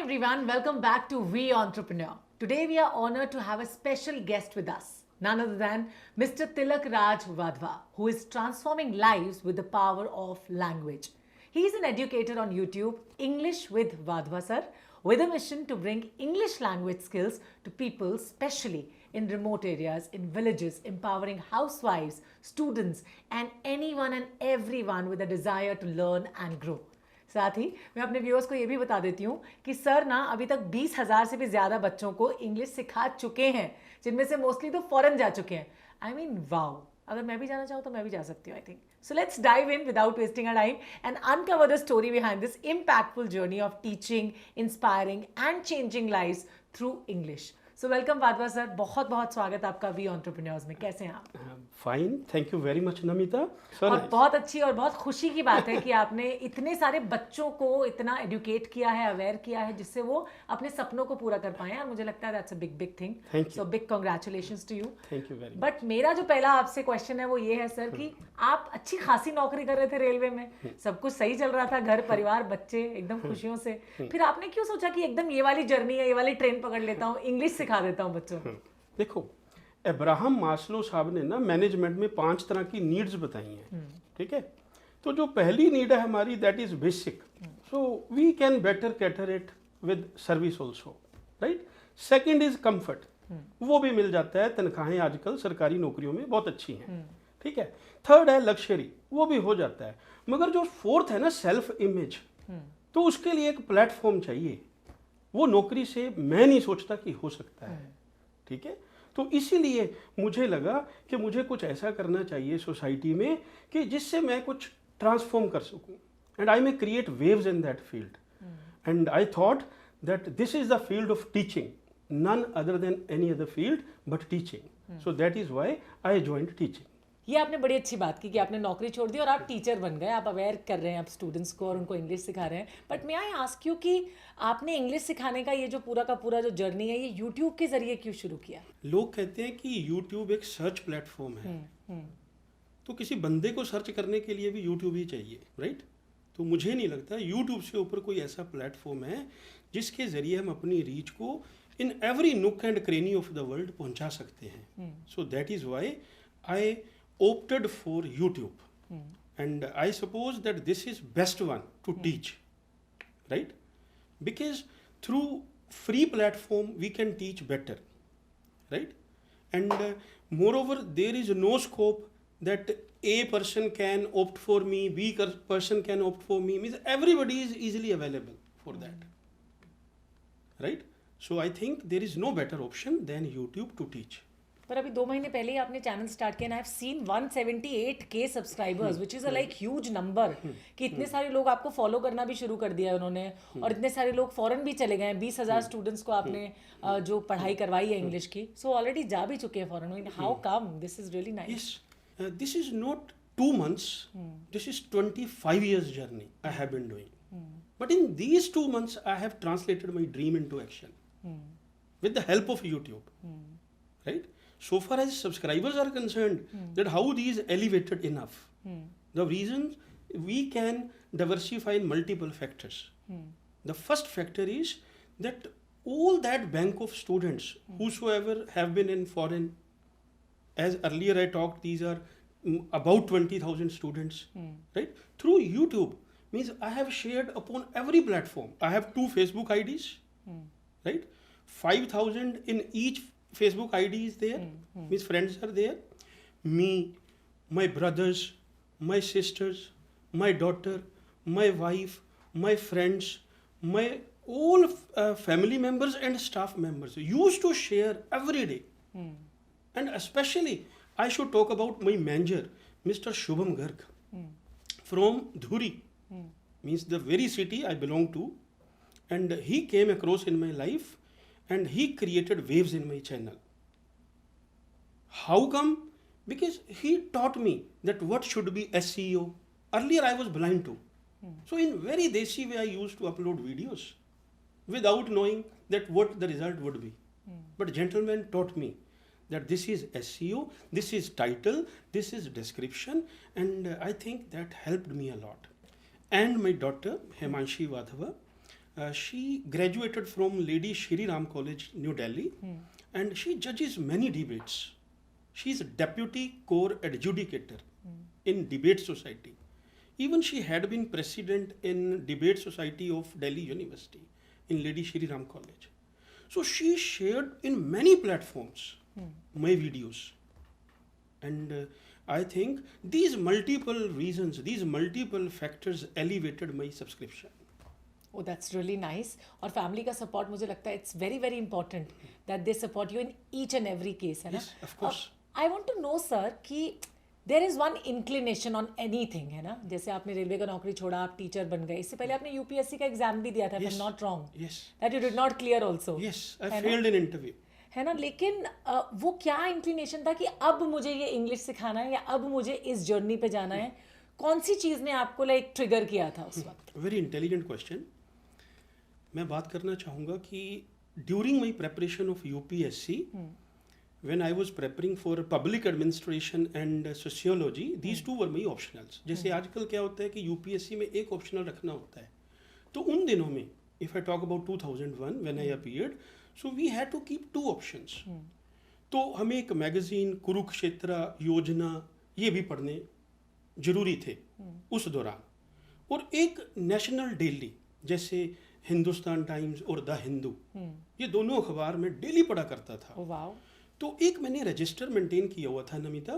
everyone, welcome back to We Entrepreneur. Today we are honored to have a special guest with us, none other than Mr. Tilak Raj Vadhva, who is transforming lives with the power of language. He is an educator on YouTube, English with Vadhva sir, with a mission to bring English language skills to people, especially in remote areas, in villages, empowering housewives, students, and anyone and everyone with a desire to learn and grow. साथ ही मैं अपने viewers को ये भी बता देती हूँ कि सर ना अभी तक 20,000 से भी ज़्यादा बच्चों को इंग्लिश सिखा चुके हैं, जिनमें से मोस्टली तो फॉरेन जा चुके हैं. आई मीन वाओ, अगर मैं भी जाना चाहूँ तो मैं भी जा सकती हूँ. I think so let's dive in without wasting a time and uncover the story behind this impactful journey of teaching, inspiring and changing lives through English. So welcome Wadhwa sir, बहुत बहुत स्वागत आपका वी एंटरप्रेन्योर्स में. कैसे हैं आप? Fine, thank you very much Namita. और बहुत अच्छी और बहुत खुशी की बात है कि आपने इतने सारे बच्चों को इतना एडुकेट किया है, अवेयर किया है, जिससे वो अपने सपनों को पूरा कर पाए. और मुझे लगता है that's a big big thing. So big congratulations to you. Thank you very. But मेरा जो पहला आपसे क्वेश्चन है वो ये है सर कि आप अच्छी खासी नौकरी कर रहे थे रेलवे में, सब कुछ सही चल रहा था, घर परिवार बच्चे एकदम खुशियों से, फिर आपने क्यों सोचा कि एकदम ये वाली जर्नी है, ये वाली ट्रेन पकड़ लेता हूँ, इंग्लिश सिखा देता हूँ बच्चों को? देखो, अब्राहम मास्लो साहब ने ना मैनेजमेंट में 5 तरह की नीड्स बताई हैं. ठीक है, तो जो पहली नीड है हमारी, that is basic. So we can better cater it with service also, right. Second is comfort, वो भी मिल जाता है, तनख्वाहें आजकल सरकारी नौकरियों में बहुत अच्छी हैं. ठीक है. थर्ड है लग्जरी, वो भी हो जाता है. मगर जो फोर्थ है ना, सेल्फ इमेज, तो उसके लिए एक प्लेटफॉर्म चाहिए. वो नौकरी से मैं नहीं सोचता कि हो सकता है. ठीक है, तो इसीलिए मुझे लगा कि मुझे कुछ ऐसा करना चाहिए सोसाइटी में कि जिससे मैं कुछ ट्रांसफॉर्म कर सकूं, and I may create waves in that field. And I thought that this is the field of teaching, none other than any other field but teaching. So that is why I joined teaching. ये आपने बड़ी अच्छी बात की कि आपने नौकरी छोड़ दी और आप टीचर बन गए, आप अवेयर कर रहे हैं आप स्टूडेंट्स को और उनको इंग्लिश सिखा रहे हैं. बट मैं आई आस्क यू कि आपने इंग्लिश सिखाने का ये जो पूरा का पूरा जो जर्नी है, ये यूट्यूब के जरिए क्यों शुरू किया? लोग कहते हैं कि यूट्यूब एक सर्च प्लेटफॉर्म है. तो किसी बंदे को सर्च करने के लिए भी यूट्यूब ही चाहिए, राइट. तो मुझे नहीं लगता यूट्यूब से ऊपर कोई ऐसा प्लेटफॉर्म है जिसके जरिए हम अपनी रीच को in every nook and cranny of the world पहुंचा सकते हैं. So that is why I opted for YouTube, and I suppose that this is best one to teach, right? Because through free platform we can teach better, right? And moreover, there is no scope that A person can opt for me, B person can opt for me. Means everybody is easily available for that, right? So I think there is no better option than YouTube to teach. पर अभी 2 महीने पहले ही आपने channel start किया, I have seen 178K subscribers, which is a like huge number, कि इतने सारे लोग आपको फॉलो करना भी शुरू कर दिया है उन्होंने, और इतने सारे लोग फॉरेन भी चले गए हैं. 20,000 स्टूडेंट्स को आपने जो पढ़ाई करवाई है इंग्लिश की, सो ऑलरेडी जा भी चुके हैं foreign. How come? This is really nice. This is not 2 months, this is 25 years journey I have been doing. But in these 2 months I have translated my dream into action with the help of YouTube, right? So far as subscribers are concerned, that how these elevated enough. The reasons we can diversify in multiple factors. The first factor is that all that bank of students whosoever have been in foreign, as earlier I talked, these are about 20,000 students, right? Through YouTube, means I have shared upon every platform. I have 2 Facebook IDs, right? 5,000 in each Facebook ID is there, means friends are there. Me, my brothers, my sisters, my daughter, my wife, my friends, my all family members and staff members used to share every day. And especially I should talk about my manager, Mr. Shubham Garg, from Dhuri, means the very city I belong to, and he came across in my life and he created waves in my channel. How come? Because he taught me that what should be SEO. Earlier I was blind to. So in very desi way I used to upload videos without knowing that what the result would be. But gentleman taught me that this is SEO, this is title, this is description, and I think that helped me a lot. And my daughter Himanshi Vadhava, She graduated from Lady Shri Ram College, New Delhi, and she judges many debates. She is a deputy core adjudicator in Debate Society. Even she had been president in Debate Society of Delhi University in Lady Shri Ram College. So she shared in many platforms my videos. And I think these multiple reasons, these multiple factors elevated my subscription. Oh, that's really nice. और family का support मुझे लगता है it's very very important that they support you in each and every case, है ना? Yes, of course. I want to know sir कि there is one inclination on anything, है ना? जैसे आपने रेलवे का नौकरी छोड़ा, आप टीचर बन गए, इससे पहले आपने यूपीएससी का एग्जाम भी दिया था, if I am not wrong, Yes. That you did not clear also, Yes, I failed in interview. है ना? लेकिन वो क्या इंक्लिनेशन था कि अब मुझे ये इंग्लिश सिखाना है या अब मुझे इस जर्नी पे जाना है? कौन सी चीज ने आपको लाइक ट्रिगर किया था उस वक्त? Very intelligent question. मैं बात करना चाहूँगा कि during my preparation of UPSC, when I was preparing for public administration and sociology, these two were my optionals. जैसे आजकल क्या होता है कि यूपीएससी में एक ऑप्शनल रखना होता है, तो उन दिनों में if I talk about 2001 when I appeared, so we had to keep two options. तो हमें एक मैगजीन कुरुक्षेत्र योजना ये भी पढ़ने जरूरी थे उस दौरान, और एक नेशनल डेली जैसे हिंदुस्तान टाइम्स और द हिंदू, ये दोनों अखबार में डेली पढ़ा करता था. Oh wow. तो एक मैंने रजिस्टर मेंटेन किया हुआ था नमिता,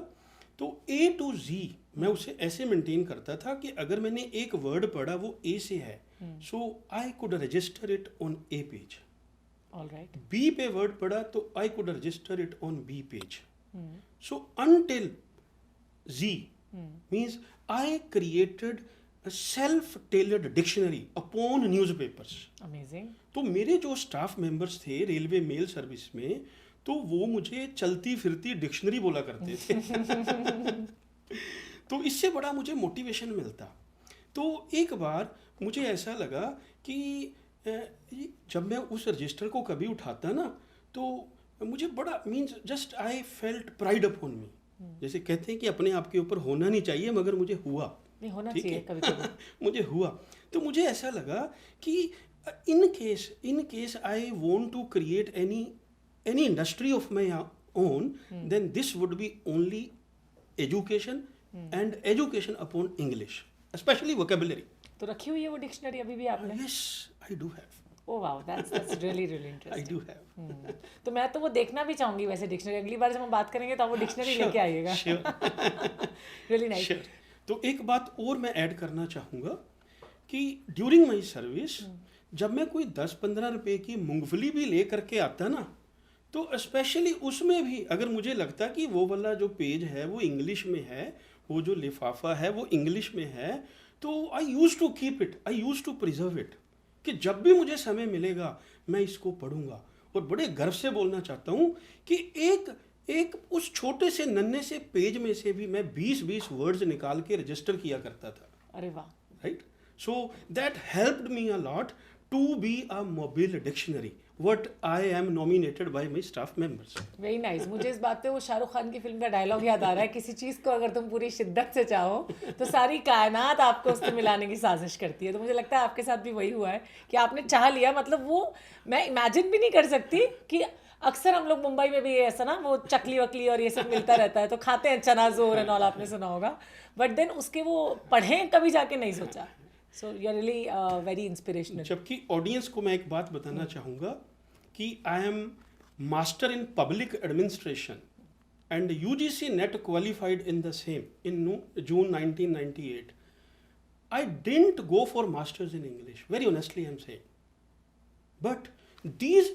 तो A to Z मैं उसे ऐसे मेंटेन करता था कि अगर मैंने एक वर्ड पढ़ा वो A से है, so I could register it on A page. Alright. B पे वर्ड पढ़ा तो I could register it on B page. So until Z means I created self tailored dictionary upon newspapers. Amazing. तो मेरे जो staff members थे railway mail service में, तो वो मुझे चलती फिरती डिक्शनरी बोला करते थे. तो इससे बड़ा मुझे मोटिवेशन मिलता. तो एक बार मुझे ऐसा लगा कि जब मैं उस रजिस्टर को कभी उठाता ना, तो मुझे बड़ा means just I felt pride upon मी. जैसे कहते हैं कि अपने आप के ऊपर होना नहीं चाहिए, मगर मुझे हुआ. नहीं होना ठीक चाहिए है? कभी कभी. मुझे हुआ. तो मुझे ऐसा लगा कि in case I want to create any industry of my own, then this would be only education and education upon English, especially vocabulary. तो रखी हुई है वो डिक्शनरी अभी भी आपने? Yes, I do have. Oh wow, that's really really I interesting. do have. तो मैं तो वो देखना भी चाहूंगी वैसे डिक्शनरी. अगली बार जब हम बात करेंगे तो आप वो डिक्शनरी लेके आइएगा. Sure. Really nice. Sure. तो एक बात और मैं ऐड करना चाहूँगा कि ड्यूरिंग माई सर्विस जब मैं कोई 10-15 रुपए की मूंगफली भी ले करके आता ना, तो स्पेशली उसमें भी अगर मुझे लगता कि वो वाला जो पेज है वो इंग्लिश में है, वो जो लिफाफा है वो इंग्लिश में है, तो I use to keep it, I use to preserve it, कि जब भी मुझे समय मिलेगा मैं इसको पढ़ूंगा. और बड़े गर्व से बोलना चाहता हूँ कि एक उस छोटे से नन्हे से पेज में से भी मैं 20-20 वर्ड्स निकाल के रजिस्टर किया करता था. अरे वाह. Right. So that helped me a lot to be a mobile dictionary, what I am nominated by my staff members. Very nice. मुझे इस बात पे वो शाहरुख खान की फिल्म का डायलॉग याद आ रहा है, किसी चीज़ को अगर तुम पूरी शिद्दत से चाहो तो सारी कायनात आपको उससे मिलाने की साजिश करती है. तो मुझे लगता है आपके साथ भी वही हुआ है कि आपने चाह लिया. मतलब वो मैं इमेजिन भी नहीं कर सकती कि अक्सर हम लोग मुंबई में भी ऐसा ना वो चकली वकली और ये सब मिलता रहता है, तो खाते हैं चना जोर एंड ऑल, आपने सुना होगा, बट देन उसके वो पढ़ें कभी जाके नहीं सोचा. So you are really very inspirational. जबकि ऑडियंस को मैं एक बात बताना चाहूँगा कि I am master in public administration and UGC net qualified in the same in June 1998. I didn't go for masters in English, very honestly I'm saying. But these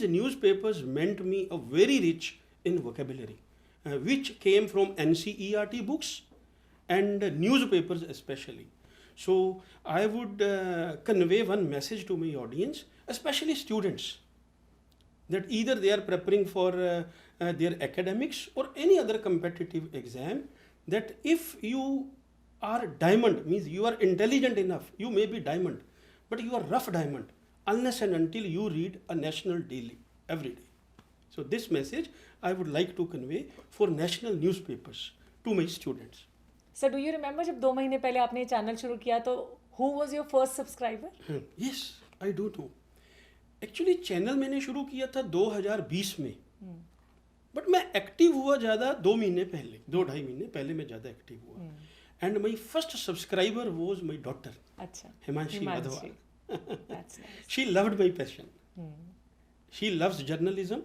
newspapers meant me a very rich in vocabulary, which came from NCERT books and newspapers especially. So I would convey one message to my audience, especially students, that either they are preparing for their academics or any other competitive exam, that if you are diamond, means you are intelligent enough, you may be diamond, but you are rough diamond unless and until you read a national daily every day. So this message I would like to convey for national newspapers to my students. Sir do you remember जब 2 महीने पहले आपने ये channel शुरू किया तो Who was your first subscriber? Yes I do know. Actually channel मैंने शुरू किया था 2020 में, बट मैं एक्टिव हुआ ज़्यादा 2 महीने पहले, 2-2.5 महीने पहले मैं ज़्यादा एक्टिव हुआ. And my first subscriber was my daughter अच्छा, Himanshi Wadhwa. That's nice. She loved my passion. She loves journalism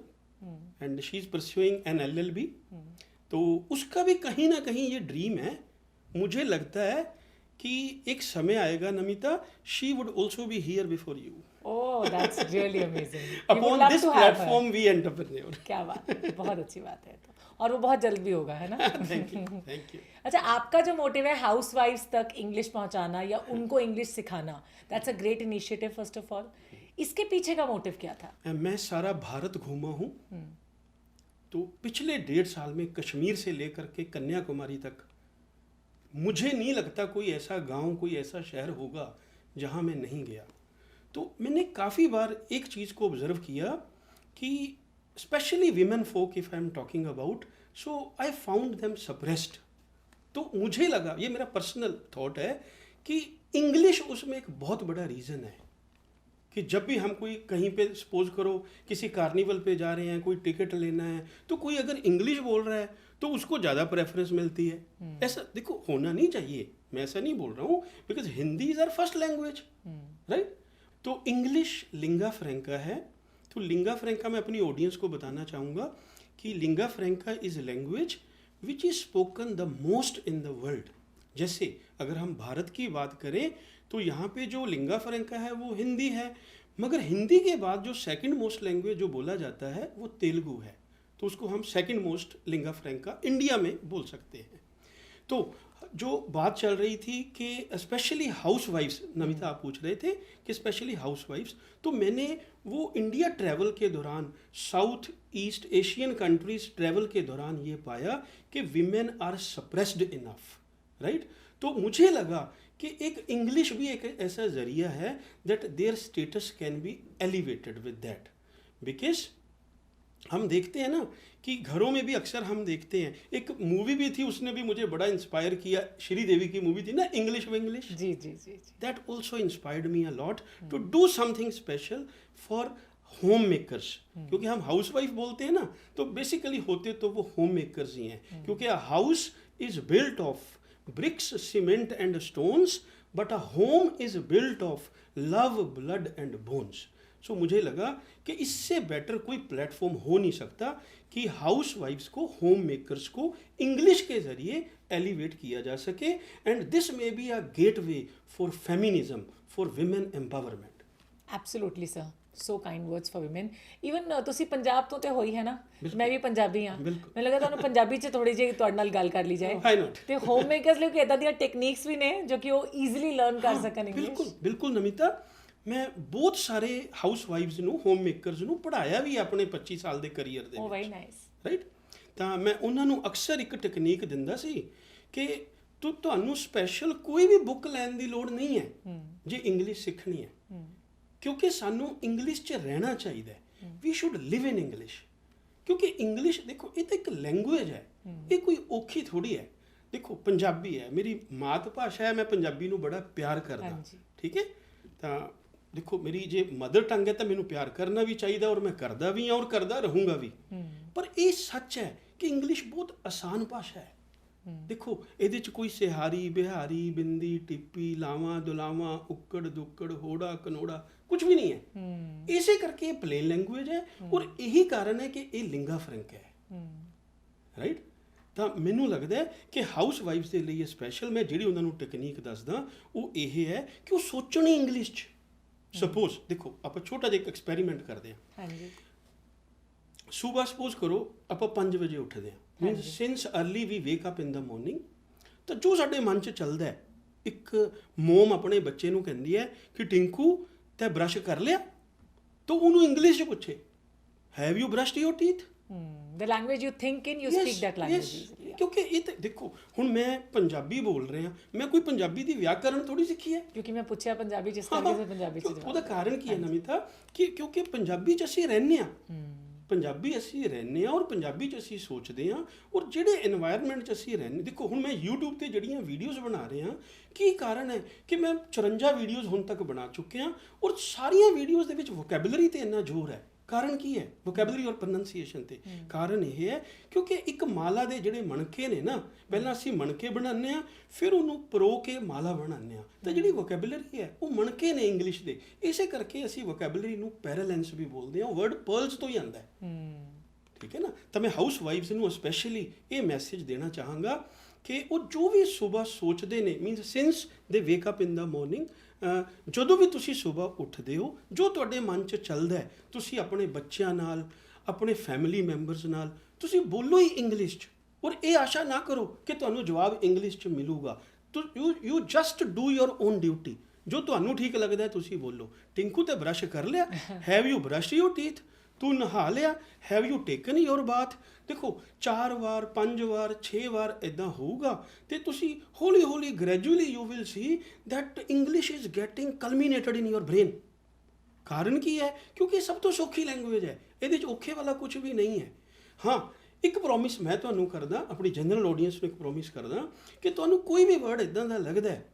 and she is pursuing an LLB. तो उसका भी कहीं ना कहीं ये ड्रीम है. मुझे लगता है कि एक समय आएगा Namita, she would also be here before you. Oh, that's really amazing. We would Upon love this to have her. platform we entrepreneur. क्या बात है, बहुत अच्छी बात है. तो और वो बहुत जल्द भी होगा, है ना? Thank you, thank you. अच्छा, आपका जो मोटिव है हाउस वाइफ्स तक इंग्लिश पहुंचाना या उनको इंग्लिश सिखाना, that's a great initiative first of all. इसके पीछे का मोटिव क्या था? मैं सारा भारत घूमा हूँ. तो पिछले 1.5 साल में कश्मीर से लेकर के कन्याकुमारी तक मुझे नहीं लगता कोई ऐसा गांव, कोई ऐसा शहर होगा जहां मैं नहीं गया. तो मैंने काफ़ी बार एक चीज़ को ऑब्जर्व किया कि specially women folk, if I am talking about, so I found them suppressed. तो मुझे लगा, ये मेरा पर्सनल थॉट है, कि इंग्लिश उसमें एक बहुत बड़ा रीज़न है. कि जब भी हम कोई कहीं पे सपोज करो किसी कार्निवल पे जा रहे हैं, कोई टिकट लेना है, तो कोई अगर इंग्लिश बोल रहा है तो उसको ज़्यादा प्रेफरेंस मिलती है. ऐसा देखो होना नहीं चाहिए, मैं ऐसा नहीं बोल रहा हूँ, because Hindi is our first language, right. तो इंग्लिश लिंगा फ्रैंका है. तो लिंगा फ्रैंका मैं अपनी ऑडियंस को बताना चाहूँगा कि lingua franca is language which is spoken the most in the world. जैसे अगर हम भारत की बात करें तो यहाँ पे जो लिंगा फ्रैंका है वो हिंदी है, मगर हिंदी के बाद जो सेकंड मोस्ट लैंग्वेज जो बोला जाता है वो तेलुगु है. तो उसको हम सेकंड मोस्ट लिंगा फ्रैंका इंडिया में बोल सकते हैं. तो जो बात चल रही थी कि स्पेशली हाउस वाइफ्स, नमिता आप पूछ रहे थे कि स्पेशली हाउस वाइफ्स, तो मैंने वो इंडिया ट्रैवल के दौरान, South East Asian countries travel के दौरान ये पाया कि women are suppressed enough, right. तो मुझे लगा कि एक इंग्लिश भी एक ऐसा जरिया है that their status can be elevated with that. Because हम देखते हैं ना कि घरों में भी अक्सर हम देखते हैं, एक मूवी भी थी उसने भी मुझे बड़ा इंस्पायर किया, श्रीदेवी की मूवी थी ना, इंग्लिश विंग्लिश. जी जी जी. That also inspired me a lot to do something special for home makers. क्योंकि हम हाउस वाइफ बोलते हैं ना, तो बेसिकली होते तो वो होम मेकर्स ही हैं. क्योंकि a house is built of bricks, cement and stones, but a home is built of love, blood and bones. So मुझे लगा कि इससे बेटर कोई प्लेटफॉर्म हो नहीं सकता कि हाउस वाइफ्स को, होम मेकर्स को इंग्लिश के ज़रिए एलिवेट किया जा सके. And this may be a gateway for feminism, for women empowerment. Absolutely sir, so kind words for women. Even ਤੁਸੀਂ ਪੰਜਾਬ ਤੋਂ ਤੇ ਹੋਈ ਹੈ ਨਾ, ਮੈਂ ਵੀ ਪੰਜਾਬੀ ਹਾਂ. ਮੈਨੂੰ ਲੱਗਾ ਤੁਹਾਨੂੰ ਪੰਜਾਬੀ 'ਚ ਥੋੜੀ ਜਿਹੀ ਤੁਹਾਡੇ ਨਾਲ ਗੱਲ ਕਰ ਲਈ ਜਾਏ. Why not. ਤੇ ਹੋਮ ਮੇਕਰਸ ਲਈ ਕੋਈ ਇਦਾਂ ਦੀਆਂ ਟੈਕਨੀਕਸ ਵੀ ਨੇ ਜੋ ਕਿ ਉਹ ਈਜ਼ੀਲੀ ਲਰਨ ਕਰ ਸਕਣ ਇੰਗਲਿਸ਼. ਬਿਲਕੁਲ ਬਿਲਕੁਲ ਨਮਿਤਾ, ਮੈਂ ਬਹੁਤ ਸਾਰੇ ਹਾਊਸ ਵਾਈਫਸ ਨੂੰ, ਹੋਮ ਮੇਕਰਸ ਨੂੰ ਪੜ੍ਹਾਇਆ ਵੀ ਆਪਣੇ 25 ਸਾਲ ਦੇ ਕਰੀਅਰ ਦੇ ਵਿੱਚ. ਓ ਵੈਰੀ ਨਾਈਸ, ਰਾਈਟ. ਤਾਂ ਮੈਂ ਉਹਨਾਂ ਨੂੰ ਅਕਸਰ ਇੱਕ ਟੈਕਨੀਕ ਦਿੰਦਾ ਸੀ ਕਿ ਤੁਹਾਨੂੰ ਸਪੈਸ਼ਲ ਕੋਈ ਵੀ ਬੁੱਕ ਲੈਣ ਦੀ ਲੋੜ ਨਹੀਂ ਹੈ ਜੇ ਇੰਗਲਿਸ਼ ਸਿੱਖਣੀ ਹੈ. ਕਿਉਂਕਿ ਸਾਨੂੰ ਇੰਗਲਿਸ਼ 'ਚ ਰਹਿਣਾ ਚਾਹੀਦਾ ਹੈ. We should live in English. ਕਿਉਂਕਿ ਇੰਗਲਿਸ਼ ਦੇਖੋ ਇਹ ਤਾਂ ਇੱਕ ਲੈਂਗੁਏਜ ਹੈ, ਇਹ ਕੋਈ ਔਖੀ ਥੋੜੀ ਹੈ. ਦੇਖੋ ਪੰਜਾਬੀ ਹੈ, ਮੇਰੀ ਮਾਤ ਭਾਸ਼ਾ ਹੈ, ਮੈਂ ਪੰਜਾਬੀ ਨੂੰ ਬੜਾ ਪਿਆਰ ਕਰਦਾ, ਠੀਕ ਹੈ. ਤਾਂ ਦੇਖੋ ਮੇਰੀ ਜੇ ਮਦਰ ਟੰਗ ਹੈ ਤਾਂ ਮੈਨੂੰ ਪਿਆਰ ਕਰਨਾ ਵੀ ਚਾਹੀਦਾ, ਔਰ ਮੈਂ ਕਰਦਾ ਵੀ ਹਾਂ ਔਰ ਕਰਦਾ ਰਹੂੰਗਾ ਵੀ. ਪਰ ਇਹ ਸੱਚ ਹੈ ਕਿ ਇੰਗਲਿਸ਼ ਬਹੁਤ ਆਸਾਨ ਭਾਸ਼ਾ ਹੈ. ਦੇਖੋ ਇਹਦੇ 'ਚ ਕੋਈ ਸਿਹਾਰੀ, ਬਿਹਾਰੀ, ਬਿੰਦੀ, ਟਿੱਪੀ, ਲਾਵਾਂ, ਦੁਲਾਵਾਂ, ਉੱਕੜ, ਦੁੱਕੜ, ਹੋੜਾ, ਕਨੋੜਾ कुछ भी नहीं है. इसे करके ये प्लेन लैंग्वेज है और यही कारण है कि ये लिंगा फ्रैंक है, राइट. ਤਾਂ ਮੈਨੂੰ ਲੱਗਦਾ ਹੈ ਕਿ ਹਾਊਸ ਵਾਈਫਸ ਦੇ ਲਈ ਸਪੈਸ਼ਲ ਮੈਂ ਜਿਹੜੀ ਉਹਨਾਂ ਨੂੰ ਟੈਕਨੀਕ ਦੱਸਦਾ ਉਹ ਇਹ ਹੈ ਕਿ ਉਹ ਸੋਚਣ ਇੰਗਲਿਸ਼ 'ਚ. ਸਪੋਜ਼ ਦੇਖੋ ਆਪਾਂ ਛੋਟਾ ਜਿਹਾ ਇੱਕ ਐਕਸਪੈਰੀਮੈਂਟ ਕਰਦੇ ਹਾਂ. ਹਾਂਜੀ. ਸਵੇਰ ਸਪੋਜ਼ ਕਰੋ ਆਪਾਂ 5 ਵਜੇ ਉੱਠਦੇ ਹਾਂ, means since early we wake up in the morning. ਤਾਂ ਜੋ ਸਾਡੇ ਮਨ 'ਚ ਚੱਲਦਾ ਹੈ, ਇੱਕ ਮੋਮ ਆਪਣੇ ਬੱਚੇ ਨੂੰ ਕਹਿੰਦੀ ਹੈ ਕਿ ਟਿੰਕੂ ਤੇ ਬ੍ਰਸ਼ ਕਰ ਲਿਆ, ਤਾਂ ਉਹਨੂੰ ਇੰਗਲਿਸ਼ 'ਚ ਪੁੱਛੇ, have you brushed your teeth. The language you think in, you speak that language. ਕਿਉਂਕਿ ਇਹ ਤਾਂ ਦੇਖੋ ਹੁਣ ਮੈਂ ਪੰਜਾਬੀ ਬੋਲ ਰਿਹਾ, ਮੈਂ ਕੋਈ ਪੰਜਾਬੀ ਦੀ ਵਿਆਕਰਨ ਥੋੜੀ ਸਿੱਖੀ ਹੈ. ਕਿਉਂਕਿ ਮੈਂ ਪੁੱਛਿਆ ਪੰਜਾਬੀ ਜਿਸ ਕਰਕੇ ਪੰਜਾਬੀ 'ਚ. ਉਹਦਾ ਕਾਰਨ ਕੀ ਹੈ ਨਮਿਤਾ, ਕਿ ਕਿਉਂਕਿ ਪੰਜਾਬੀ 'ਚ ਅਸੀਂ ਰਹਿੰਦੇ ਹਾਂ, ਪੰਜਾਬੀ ਅਸੀਂ ਰਹਿੰਦੇ ਹਾਂ ਔਰ ਪੰਜਾਬੀ 'ਚ ਅਸੀਂ ਸੋਚਦੇ ਹਾਂ ਔਰ ਜਿਹੜੇ এনवायरमेंट 'ਚ ਅਸੀਂ ਰਹਿੰਦੇ, ਦੇਖੋ ਹੁਣ ਮੈਂ YouTube ਤੇ ਜਿਹੜੀਆਂ ਵੀਡੀਓਜ਼ ਬਣਾ ਰਿਹਾ, ਕੀ ਕਾਰਨ ਹੈ ਕਿ ਮੈਂ 54 ਵੀਡੀਓਜ਼ ਹੁਣ ਤੱਕ ਬਣਾ ਚੁੱਕਿਆ ਔਰ ਸਾਰੀਆਂ ਵੀਡੀਓਜ਼ ਦੇ ਵਿੱਚ ਵੋਕੈਬਲਰੀ ਤੇ ਇੰਨਾ ਜ਼ੋਰ ਹੈ। ਕਾਰਨ ਕੀ ਹੈ? ਵੋਕੈਬਲਰੀ ਔਰ ਪ੍ਰੋਨੰਸੀਏਸ਼ਨ ਤੇ। ਕਾਰਨ ਇਹ ਹੈ ਕਿਉਂਕਿ ਇੱਕ ਮਾਲਾ ਦੇ ਜਿਹੜੇ ਮਣਕੇ ਨੇ ਨਾ, ਪਹਿਲਾਂ ਅਸੀਂ ਮਣਕੇ ਬਣਾਉਂਦੇ ਆ, ਫਿਰ ਉਹਨੂੰ ਪਰੋ ਕੇ ਮਾਲਾ ਬਣਾਉਂਦੇ ਆ, ਤਾਂ ਜਿਹੜੀ ਵੋਕੈਬਲਰੀ ਹੈ ਉਹ ਮਣਕੇ ਨੇ ਇੰਗਲਿਸ਼ ਦੇ। ਇਸੇ ਕਰਕੇ ਅਸੀਂ ਵੋਕੈਬਲਰੀ ਨੂੰ ਪੈਰਾਲੈਂਸ ਵੀ ਬੋਲਦੇ ਆ, ਵਰਡ ਪਰਲਸ ਤੋਂ ਹੀ ਆਉਂਦਾ ਹੈ। ਠੀਕ ਹੈ ਨਾ? ਤਾਂ ਮੈਂ ਹਾਊਸ ਵਾਈਫਸ ਨੂੰ ਸਪੈਸ਼ਲੀ ਇਹ ਮੈਸੇਜ ਦੇਣਾ ਚਾਹਾਂਗਾ ਕਿ ਉਹ ਜੋ ਵੀ ਸਵੇਰ ਸੋਚਦੇ ਨੇ, ਮੀਨਸ ਸਿੰਸ ਦੇ ਵੇਕ ਅਪ ਇਨ ਦਾ ਮਾਰਨਿੰਗ, ਜਦੋਂ ਵੀ ਤੁਸੀਂ ਸਵੇਰ ਉੱਠਦੇ ਹੋ, ਜੋ ਤੁਹਾਡੇ ਮਨ 'ਚ ਚੱਲਦਾ ਹੈ, ਤੁਸੀਂ ਆਪਣੇ ਬੱਚਿਆਂ ਨਾਲ, ਆਪਣੇ ਫੈਮਿਲੀ ਮੈਂਬਰਸ ਨਾਲ ਤੁਸੀਂ ਬੋਲੋ ਹੀ ਇੰਗਲਿਸ਼ 'ਚ, ਔਰ ਇਹ ਆਸ਼ਾ ਨਾ ਕਰੋ ਕਿ ਤੁਹਾਨੂੰ ਜਵਾਬ ਇੰਗਲਿਸ਼ 'ਚ ਮਿਲੂਗਾ। You just do your own duty. ਜੋ ਤੁਹਾਨੂੰ ਠੀਕ ਲੱਗਦਾ ਹੈ ਤੁਸੀਂ ਬੋਲੋ। ਟਿੰਕੂ ਤੇ ਬ੍ਰਸ਼ ਕਰ ਲਿਆ, have you brush your teeth? ਤੂੰ ਨਹਾ ਲਿਆ, have you taken your bath? ਦੇਖੋ 4 ਵਾਰ 5 ਵਾਰ 6 ਵਾਰ ਇੱਦਾਂ ਹੋਊਗਾ ਤੇ ਤੁਸੀਂ ਹੌਲੀ ਹੌਲੀ gradually you will see that English is getting culminated in your brain. ਕਾਰਨ ਕੀ ਹੈ? ਕਿਉਂਕਿ ਇਹ ਸਭ ਤੋਂ ਸੌਖੀ ਲੈਂਗੁਏਜ ਹੈ, ਇਹਦੇ 'ਚ ਔਖੇ ਵਾਲਾ ਕੁਝ ਵੀ ਨਹੀਂ ਹੈ। ਹਾਂ, ਇੱਕ ਪ੍ਰੋਮਿਸ ਮੈਂ ਤੁਹਾਨੂੰ ਕਰਦਾ, ਆਪਣੀ ਜਨਰਲ ਆਡੀਅנס ਨੂੰ ਇੱਕ ਪ੍ਰੋਮਿਸ ਕਰਦਾ ਕਿ ਤੁਹਾਨੂੰ ਕੋਈ ਵੀ ਵਰਡ ਇੱਦਾਂ ਦਾ ਲੱਗਦਾ ਹੈ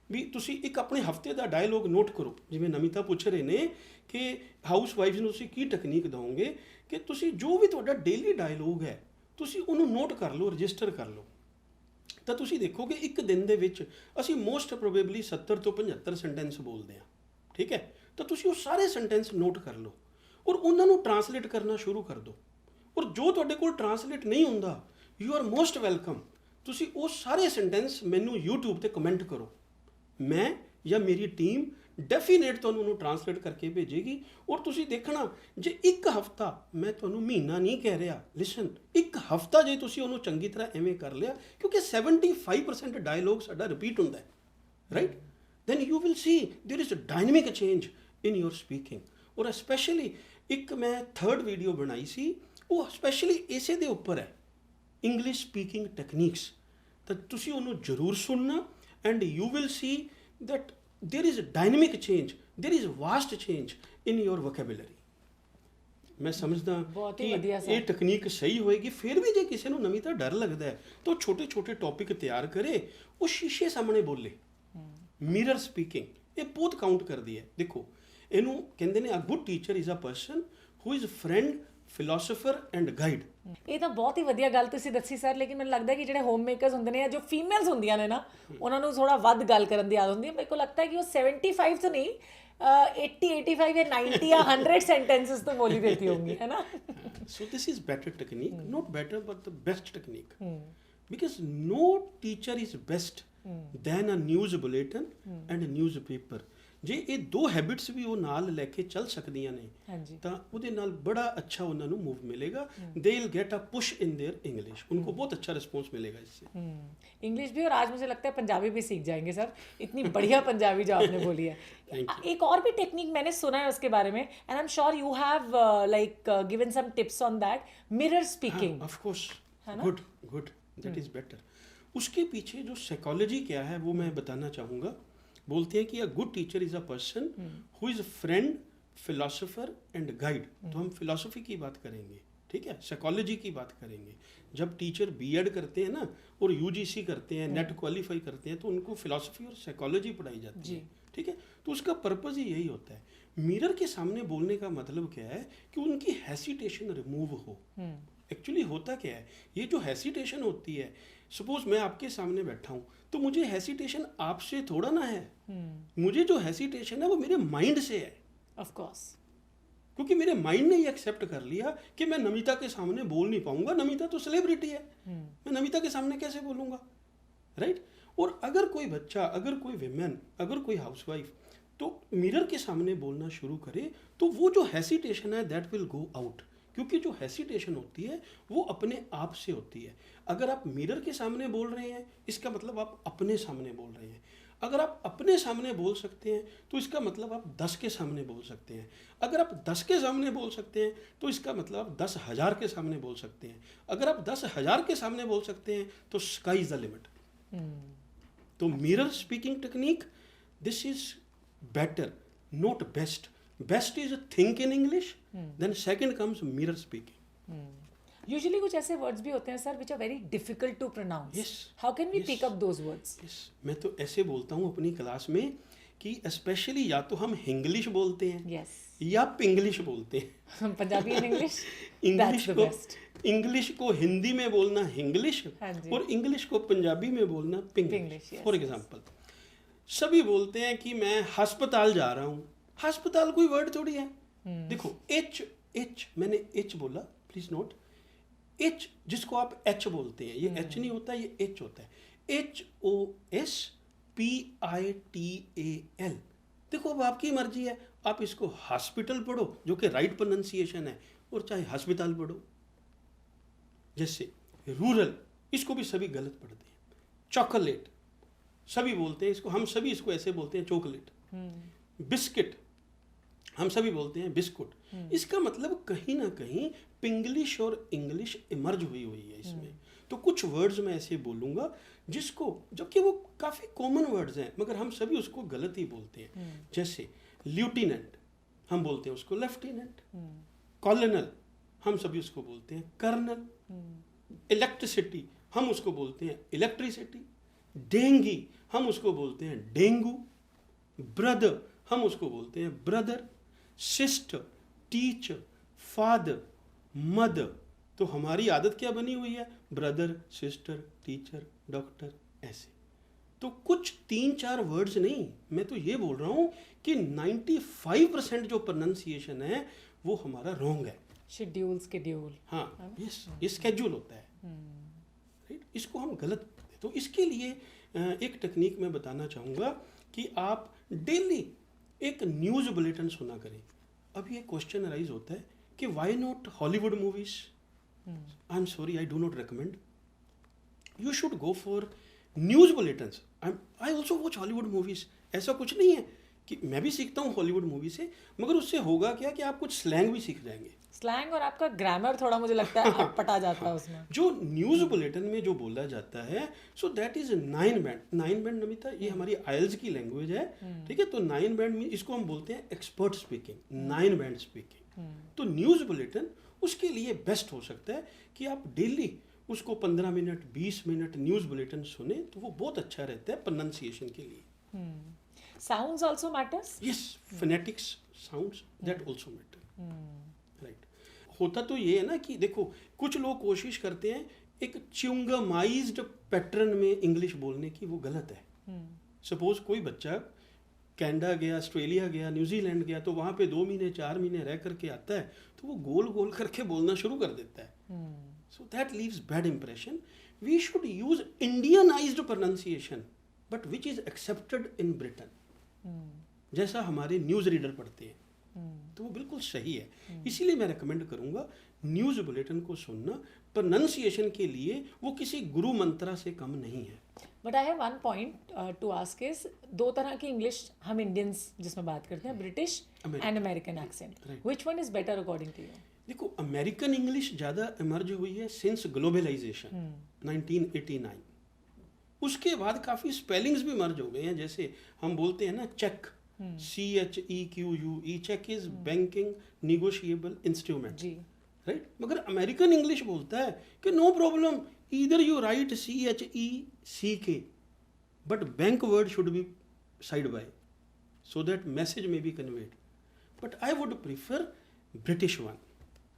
ਵੀ ਤੁਸੀਂ ਇੱਕ ਆਪਣੇ ਹਫਤੇ ਦਾ ਡਾਇਲੋਗ ਨੋਟ ਕਰੋ। ਜਿਵੇਂ ਨਮਿਤਾ ਪੁੱਛ ਰਹੇ ਨੇ ਕਿ ਹਾਊਸ ਵਾਈਫਸ ਨੂੰ ਤੁਸੀਂ ਕੀ ਟੈਕਨੀਕ ਦਿਓਗੇ, ਕਿ ਤੁਸੀਂ ਜੋ ਵੀ ਤੁਹਾਡਾ ਡੇਲੀ ਡਾਇਲੋਗ ਹੈ ਤੁਸੀਂ ਉਹਨੂੰ ਨੋਟ ਕਰ ਲਓ, ਰਜਿਸਟਰ ਕਰ ਲਓ, ਤਾਂ ਤੁਸੀਂ ਦੇਖੋਗੇ ਇੱਕ ਦਿਨ ਦੇ ਵਿੱਚ ਅਸੀਂ ਮੋਸਟ ਪ੍ਰੋਬੇਬਲੀ 70 ਤੋਂ 75 ਸੈਂਟੈਂਸ ਬੋਲਦੇ ਹਾਂ। ਠੀਕ ਹੈ? ਤਾਂ ਤੁਸੀਂ ਉਹ ਸਾਰੇ ਸੈਂਟੈਂਸ ਨੋਟ ਕਰ ਲਓ ਔਰ ਉਹਨਾਂ ਨੂੰ ਟਰਾਂਸਲੇਟ ਕਰਨਾ ਸ਼ੁਰੂ ਕਰ ਦਿਓ। ਔਰ ਜੋ ਤੁਹਾਡੇ ਕੋਲ ਟਰਾਂਸਲੇਟ ਨਹੀਂ ਹੁੰਦਾ, ਯੂ ਆਰ ਮੋਸਟ ਵੈਲਕਮ, ਤੁਸੀਂ ਉਹ ਸਾਰੇ ਸੈਂਟੈਂਸ ਮੈਨੂੰ YouTube ਤੇ ਕਮੈਂਟ ਕਰੋ। ਮੈਂ ਜਾਂ ਮੇਰੀ ਟੀਮ ਡੈਫੀਨੇਟ ਤੁਹਾਨੂੰ ਉਹਨੂੰ ਟਰਾਂਸਲੇਟ ਕਰਕੇ ਭੇਜੇਗੀ। ਔਰ ਤੁਸੀਂ ਦੇਖਣਾ, ਜੇ ਇੱਕ ਹਫਤਾ, ਮੈਂ ਤੁਹਾਨੂੰ ਮਹੀਨਾ ਨਹੀਂ ਕਹਿ ਰਿਹਾ, ਲਿਸਨ, ਇੱਕ ਹਫਤਾ ਜੇ ਤੁਸੀਂ ਉਹਨੂੰ ਚੰਗੀ ਤਰ੍ਹਾਂ ਐਵੇਂ ਕਰ ਲਿਆ, ਕਿਉਂਕਿ 75% ਡਾਇਲੋਗ ਸਾਡਾ ਰਿਪੀਟ ਹੁੰਦਾ ਹੈ, right? Then you will see there is a dynamic change in your speaking. ਔਰ ਸਪੈਸ਼ਲੀ ਇੱਕ ਮੈਂ 3rd ਵੀਡੀਓ ਬਣਾਈ ਸੀ, ਉਹ ਸਪੈਸ਼ਲੀ ਇਸੇ ਦੇ ਉੱਪਰ ਹੈ, ਇੰਗਲਿਸ਼ ਸਪੀਕਿੰਗ ਟੈਕਨੀਕਸ। ਤਾਂ ਤੁਸੀਂ ਉਹਨੂੰ ਜ਼ਰੂਰ ਸੁਣਨਾ and you will see that there is a dynamic change, there is vast change in your vocabulary. ਮੈਂ ਸਮਝਦਾ ਕਿ ਇਹ ਟੈਕਨੀਕ ਸਹੀ ਹੋਏਗੀ। ਫਿਰ ਵੀ ਜੇ ਕਿਸੇ ਨੂੰ ਨਵੀਂ ਤਾਂ ਡਰ ਲੱਗਦਾ ਹੈ ਤਾਂ ਉਹ ਛੋਟੇ ਛੋਟੇ ਟੌਪਿਕ ਤਿਆਰ ਕਰੇ, ਉਹ ਸ਼ੀਸ਼ੇ ਸਾਹਮਣੇ ਬੋਲੇ। ਮਿਰਰ ਸਪੀਕਿੰਗ ਇਹ ਬਹੁਤ ਕਾਊਂਟ ਕਰਦੀ ਹੈ। ਦੇਖੋ, ਇਹਨੂੰ ਕਹਿੰਦੇ ਨੇ, a good teacher is a person who is friend, philosopher and guide. ਇਹ ਤਾਂ ਬਹੁਤ ਹੀ ਵਧੀਆ ਗੱਲ ਤੁਸੀਂ ਦੱਸੀ ਸਰ। ਲੇਕਿਨ ਮੈਨੂੰ ਲੱਗਦਾ ਕਿ ਜਿਹੜੇ ਹੋਮ ਮੇਕਰਸ ਹੁੰਦੇ ਨੇ, ਜੋ ਫੀਮੇਲਸ ਹੁੰਦੀਆਂ ਨੇ ਨਾ, ਉਹਨਾਂ ਨੂੰ ਥੋੜਾ ਵੱਧ ਗੱਲ ਕਰਨ ਦੀ ਆਦਤ ਹੁੰਦੀ ਹੈ। ਮੇਰੇ ਕੋਲ ਲੱਗਦਾ ਹੈ ਕਿ ਉਹ 75 ਤੋਂ ਨਹੀਂ 80 85 ਜਾਂ 90 ਜਾਂ 100 sentences तो बोली देती होंगी, है ना? So this is better technique, not better but the best technique, because no teacher is best than a news bulletin and a newspaper. ਜੇ ਇਹ ਦੋ ਹੈਬਿਟਸ ਵੀ ਉਹ ਨਾਲ ਲੈ ਕੇ ਚੱਲ ਸਕਦੀਆਂ ਨੇ ਤਾਂ ਉਹਦੇ ਨਾਲ ਬੜਾ अच्छा ਉਹਨਾਂ ਨੂੰ मूव मिलेगा, they will get a push in their English, उनको बहुत अच्छा रिस्पॉन्स मिलेगा इससे। इंग्लिश भी, और आज मुझे लगता है पंजाबी भी सीख जाएंगे सर, इतनी बढ़िया पंजाबी जो आपने बोली है। एक और भी टेक्निक मैंने सुना है उसके बारे में, and I am sure you have like given some tips on that, mirror speaking. Of course, good, that is better. उसके पीछे जो साइकोलॉजी क्या है वो मैं बताना चाहूँगा। बोलते हैं कि a good teacher is a person who is friend, philosopher and guide. तो हम फिलोसफी की बात करेंगे, ठीक है, साइकोलॉजी की बात करेंगे। जब टीचर बीएड करते हैं ना और यूजीसी करते हैं, नेट क्वालिफाई करते हैं, तो उनको फिलोसफी और साइकोलॉजी पढ़ाई जाती है, ठीक है। तो उसका पर्पज़ ही यही होता है। मिरर के सामने बोलने का मतलब क्या है कि उनकी हेसिटेशन रिमूव हो। एक्चुअली होता क्या है, ये जो हेसिटेशन होती है, सपोज मैं आपके सामने बैठा हूँ तो मुझे हेसिटेशन आपसे थोड़ा ना है, मुझे जो हेसिटेशन है वो मेरे माइंड से है, ऑफ कोर्स, क्योंकि मेरे माइंड ने ये एक्सेप्ट कर लिया कि मैं नमिता के सामने बोल नहीं पाऊंगा, नमिता तो सेलिब्रिटी है, मैं नमिता के सामने कैसे बोलूँगा, राइट। और अगर कोई बच्चा, अगर कोई विमेन, अगर कोई हाउसवाइफ तो मिरर के सामने बोलना शुरू करे तो वो जो हेसिटेशन है दैट विल गो आउट, क्योंकि जो हेसिटेशन होती है वो अपने आप से होती है। अगर आप मिरर के सामने बोल रहे हैं इसका मतलब आप अपने सामने बोल रहे हैं। अगर आप अपने सामने बोल सकते हैं तो इसका मतलब आप 10 के सामने बोल सकते हैं। अगर आप 10 के सामने बोल सकते हैं तो इसका मतलब आप 10,000 के सामने बोल सकते हैं। अगर आप 10,000 के सामने बोल सकते हैं तो स्काई इज द लिमिट। तो mirror speaking technique, this is better, not best, Best is think in English, then second comes mirror speaking. Usually कुछ ऐसे words भी होते हैं sir which are very difficult to pronounce. Yes. How can we Yes. pick up those words? Yes. मैं तो ऐसे बोलता हूँ अपनी क्लास में कि स्पेशली या तो हम हिंग्लिश बोलते हैं Yes. या पिंग्लिश बोलते हैं. Punjabi and English. English That's the को best. इंग्लिश को हिंदी में बोलना हिंग्लिश हाँ जी. और इंग्लिश को पंजाबी में बोलना पिंग्लिश. Pinglish, yes, for yes. Example सभी बोलते हैं कि मैं अस्पताल जा रहा हूँ. अस्पताल कोई वर्ड थोड़ी है. देखो एच मैंने एच बोला, प्लीज नोट. एच जिसको आप एच बोलते हैं, ये एच नहीं होता, ये एच होता है. HOSPITAL. देखो अब आपकी मर्जी है, आप इसको हॉस्पिटल पढ़ो जो कि राइट प्रोनाउंसिएशन है, और चाहे अस्पताल पढ़ो. जैसे रूरल, इसको भी सभी गलत पढ़ते हैं. चॉकलेट सभी बोलते हैं इसको, हम सभी इसको ऐसे बोलते हैं चॉकलेट. बिस्किट हम सभी बोलते हैं बिस्कुट. इसका मतलब कहीं ना कहीं पिंग्लिश और इंग्लिश इमर्ज हुई है इसमें. तो कुछ वर्ड्स मैं ऐसे बोलूंगा जिसको, जबकि वो काफ़ी कॉमन वर्ड्स हैं, मगर हम सभी उसको गलत ही बोलते हैं. जैसे ल्यूटिनेंट हम बोलते हैं उसको लेफ्टिनेंट. कॉलोनल हम सभी उसको बोलते हैं कर्नल. इलेक्ट्रिसिटी हम उसको बोलते हैं इलेक्ट्रिसिटी. डेंगी हम उसको बोलते हैं डेंगू. ब्रदर हम उसको बोलते हैं brother. Sister, teacher, father, mother. तो हमारी आदत क्या बनी हुई है? ब्रदर, सिस्टर, टीचर, डॉक्टर, ऐसे. तो कुछ 3-4 वर्ड्स नहीं, मैं तो ये बोल रहा हूँ कि 95% जो प्रोनाउंसिएशन है वो हमारा रॉन्ग है. Schedule, schedule. हाँ, ये स्केड्यूल होता है. राइट, इसको हम गलत बोलते हैं. तो इसके लिए एक टेक्निक मैं बताना चाहूँगा कि आप डेली एक न्यूज़ बुलेटिन सुना करें. अब ये क्वेश्चन अराइज होता है कि why not Hollywood movies. I am sorry, I do not recommend. You should go for news bulletins. I also watch Hollywood movies. ऐसा कुछ नहीं है कि मैं भी सीखता हूँ हॉलीवुड मूवी से, मगर उससे होगा क्या कि आप कुछ स्लैंग भी सीख जाएंगे. स्लैंग और आपका ग्रामर थोड़ा मुझे लगता है अटपटा जाता है उसमें. जो न्यूज़ बुलेटिन में जो बोला जाता है, so that is 9 band. 9 band Namita, ये हमारी आइल्स की लैंग्वेज है. ठीक है, तो 9 बैंड में इसको हम बोलते हैं एक्सपर्ट स्पीकिंग, 9 बैंड स्पीकिंग. तो न्यूज़ बुलेटिन उसके लिए बेस्ट हो सकता है कि आप डेली उसको 15 मिनट 20 मिनट न्यूज़ बुलेटिन सुने, तो वो बहुत अच्छा रहता है प्रोनाउंसिएशन के लिए. Sounds also matters? Yes, phonetics, sounds, that also matter. Right. होता तो ये है ना कि देखो कुछ लोग कोशिश करते हैं एक च्युंगमाइज्ड पैटर्न में इंग्लिश बोलने की, वो गलत है. सपोज कोई बच्चा कनाडा गया, ऑस्ट्रेलिया गया, न्यूजीलैंड गया, तो वहाँ पे 2 महीने 4 महीने रह करके आता है, तो वो गोल गोल करके बोलना शुरू कर देता है. So that leaves bad impression. We should use Indianized pronunciation but which is accepted in Britain. जैसा हमारे न्यूज़ रीडर पढ़ते हैं, तो वो बिल्कुल सही है. इसीलिए मैं रेकमेंड करूंगा न्यूज़ बुलेटिन को सुनना. प्रोनाउंसिएशन के लिए वो किसी गुरु मंत्रा से कम नहीं है. But I have one point two ask is, 2 तरह की इंग्लिश हम इंडियंस जिसमें बात करते हैं, British and American accent. Which one is better according to you? देखो, अमेरिकन इंग्लिश ज़्यादा इमर्ज हुई है सिंस ग्लोबलाइजेशन 1989. उसके बाद काफ़ी स्पेलिंग्स भी मर्ज हो गए हैं. जैसे हम बोलते हैं ना cheque, CHEQUE, cheque is banking negotiable instrument. जी. राइट. मगर अमेरिकन इंग्लिश बोलता है कि no problem, either you write CHECK, but bank word should be side by so that message may be conveyed. But I would prefer British one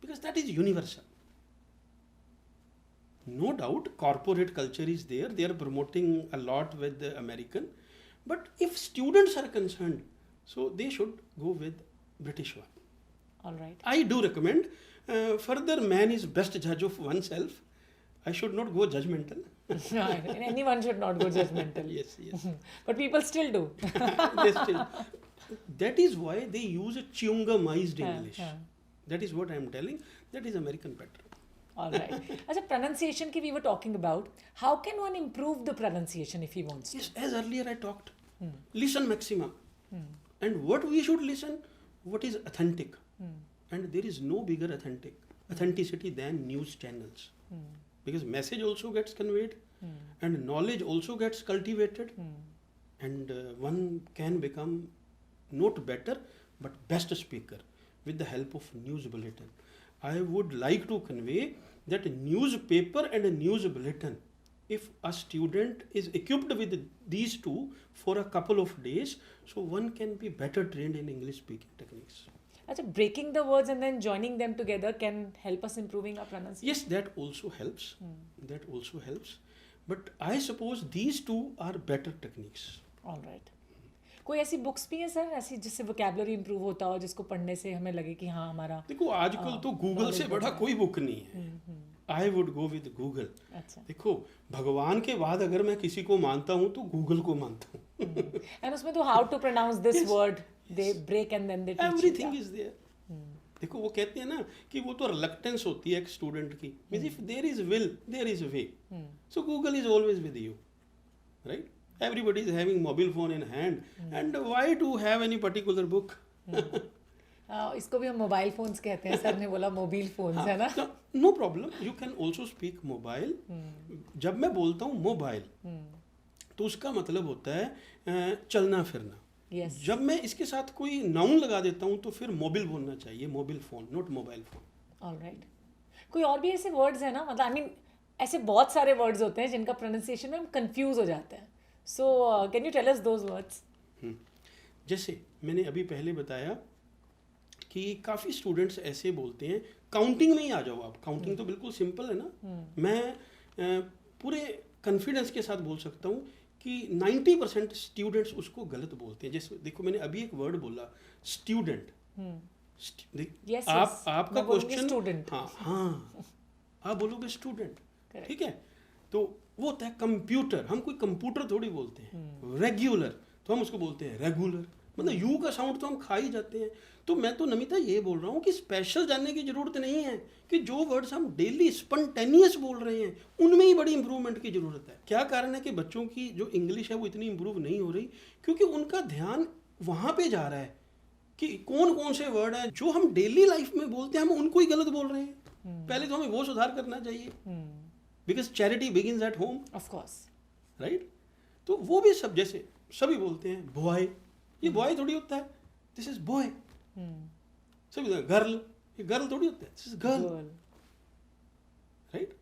because that is universal. No doubt corporate culture is there, they are promoting a lot with the American, but if students are concerned, so they should go with British one. All right. I do recommend. Further, man is best judge of oneself. I should not go judgmental. Anyone should not go judgmental. Yes. But people still do. They still. That is why they use a chewingumized English. That is what I am telling. That is American pattern. All right. अच्छा, pronunciation की we were talking about. How can one improve the pronunciation if he wants to? Yes, as earlier I talked. Listen maxima. And what we should listen, what is authentic. And there is no bigger authenticity than news channels. Because message also gets conveyed and knowledge also gets cultivated. And one can become not better but best speaker with the help of news bulletin. I would like to convey that newspaper and a news bulletin, if a student is equipped with these two for a couple of days, so one can be better trained in English speaking techniques. अच्छा, breaking the words and then joining them together can help us improving our pronunciation. Yes, that also helps. That also helps. But I suppose these two are better techniques. All right. कोई ऐसी books भी है sir ऐसी जिससे vocabulary improve होता हो, जिसको पढ़ने से हमें लगे कि हाँ हमारा देखो आजकल तो गूगल से बड़ा कोई बुक नहीं है. I would go with Google. अच्छा. देखो भगवान के बाद अगर मैं किसी को मानता हूँ तो गूगल को मानता हूँ. एंड उसमें तो how to pronounce this Yes. Word they break and then they teach everything is there. देखो वो कहते हैं ना कि वो तो रिलक्टेंस होती है एक स्टूडेंट की. Means if there is will there is way. So Google is always with you, right? Everybody is having mobile phone in hand, and why to have any particular book? इसको भी हम mobile phones कहते हैं. Sir ने बोला mobile phones है ना. No problem, you can also speak mobile. जब मैं बोलता हूँ मोबाइल तो उसका मतलब होता है चलना फिरना. Yes. जब मैं इसके साथ कोई नाउन लगा देता हूँ तो फिर मोबाइल बोलना चाहिए, mobile phone, not mobile phone. Alright. कोई और भी ऐसे वर्ड्स है ना, मतलब आई मीन ऐसे बहुत सारे वर्ड्स होते हैं जिनका प्रोनाउंसिएशन में हम कंफ्यूज हो जाते हैं. So can you tell us those words? जैसे मैंने अभी पहले बताया कि काफ़ी स्टूडेंट्स ऐसे बोलते हैं काउंटिंग में ही आ जाओ आप. काउंटिंग तो बिल्कुल सिंपल है ना. मैं पूरे कॉन्फिडेंस के साथ बोल सकता हूँ कि 90% स्टूडेंट्स उसको गलत बोलते हैं. जैसे देखो मैंने अभी एक वर्ड बोला स्टूडेंट. Yes, आप yes. आपका मैं बोलूंगी क्वेश्चन student. हाँ आप बोलोगे स्टूडेंट. Correct. ठीक है, तो वो होता है कंप्यूटर. हम कोई कंप्यूटर थोड़ी बोलते हैं. रेगुलर तो हम उसको बोलते हैं रेगुलर. मतलब यू का साउंड तो हम खा ही जाते हैं. तो मैं तो नमिता ये बोल रहा हूँ कि स्पेशल जानने की जरूरत नहीं है कि जो वर्ड्स हम डेली स्पॉन्टेनियस बोल रहे हैं उनमें ही बड़ी इंप्रूवमेंट की जरूरत है. क्या कारण है कि बच्चों की जो इंग्लिश है वो इतनी इंप्रूव नहीं हो रही? क्योंकि उनका ध्यान वहाँ पे जा रहा है कि कौन कौन से वर्ड हैं जो हम डेली लाइफ में बोलते हैं हम उनको ही गलत बोल रहे हैं. पहले तो हमें वो सुधार करना चाहिए. Because charity begins at home. Of course. Right. तो वो भी सब जैसे सभी बोलते हैं बॉय. ये बॉय थोड़ी होता है, दिस इज बॉय. सभी गर्ल, ये गर्ल थोड़ी होता है, दिस इज गर्ल. राइट.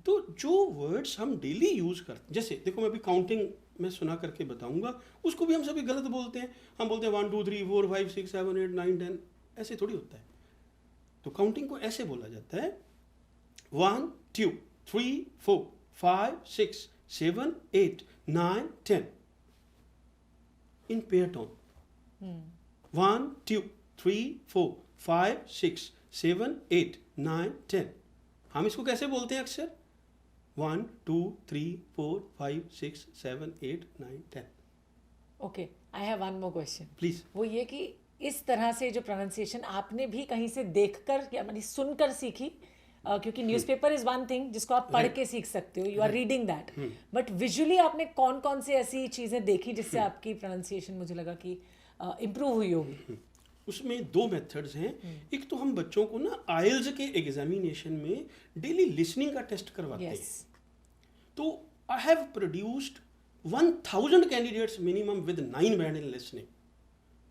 तो जो वर्ड्स हम डेली यूज करते, जैसे देखो मैं अभी काउंटिंग में सुना करके बताऊंगा, उसको भी हम सभी गलत बोलते हैं. हम बोलते हैं 1 2 3 4 5 6 7 8 9 10. ऐसे थोड़ी होता है. तो काउंटिंग को ऐसे बोला जाता है 1 2 3 4 5 6 7 8 9 10 in pair tone. 1 2 3 4 5 6 7 8 9 10. हम इसको कैसे बोलते हैं अक्सर? 1 2 3 4 5 6 7 8 9 10. Okay, I have one more question. Please. वो ये कि इस तरह से जो प्रोनाउंसिएशन आपने भी कहीं से देखकर या मतलब सुनकर सीखी, क्योंकि न्यूज़पेपर इज वन थिंग जिसको आप पढ़ के सीख सकते हो, you are reading that, but visually आपने कौन कौन से ऐसी चीज़ें देखी जिससे आपकी प्रोनाउंसिएशन मुझे लगा कि इम्प्रूव हुई होगी? उसमें 2 मेथड्स हैं. एक तो हम बच्चों को ना आइल्स के एग्जामिनेशन में डेली लिसनिंग का टेस्ट करवाते हैं. तो I have produced 1000 candidates minimum with 9 band in listening.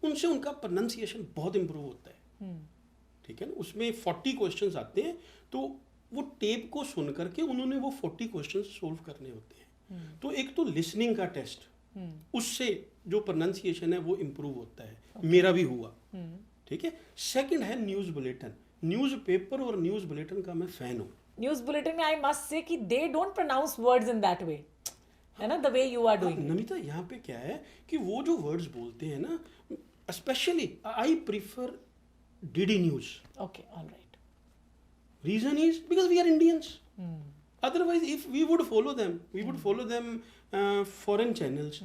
उनसे उनका प्रोनाउंसिएशन बहुत इंप्रूव होता है. ठीक है ना. उसमें 40 क्वेश्चंस आते हैं, तो वो टेप को सुन करके उन्होंने वो 40 क्वेश्चंस सोल्व करने होते हैं. तो एक तो लिसनिंग का टेस्ट, उससे जो प्रोनाउंसिएशन है वो इम्प्रूव होता है. मेरा भी हुआ. ठीक है. सेकंड है न्यूज़ बुलेटिन. न्यूज़ पेपर और न्यूज़ बुलेटिन का मैं फैन हूँ. न्यूज़ बुलेटिन में आई मस्ट से कि they don't pronounce words in that way, है ना, the way you are doing. Namita यहाँ पे क्या है कि वो जो वर्ड्स बोलते हैं ना, specially I prefer DD news. Okay, alright. Reason is because we are Indians. Otherwise, if we would follow them, foreign channels.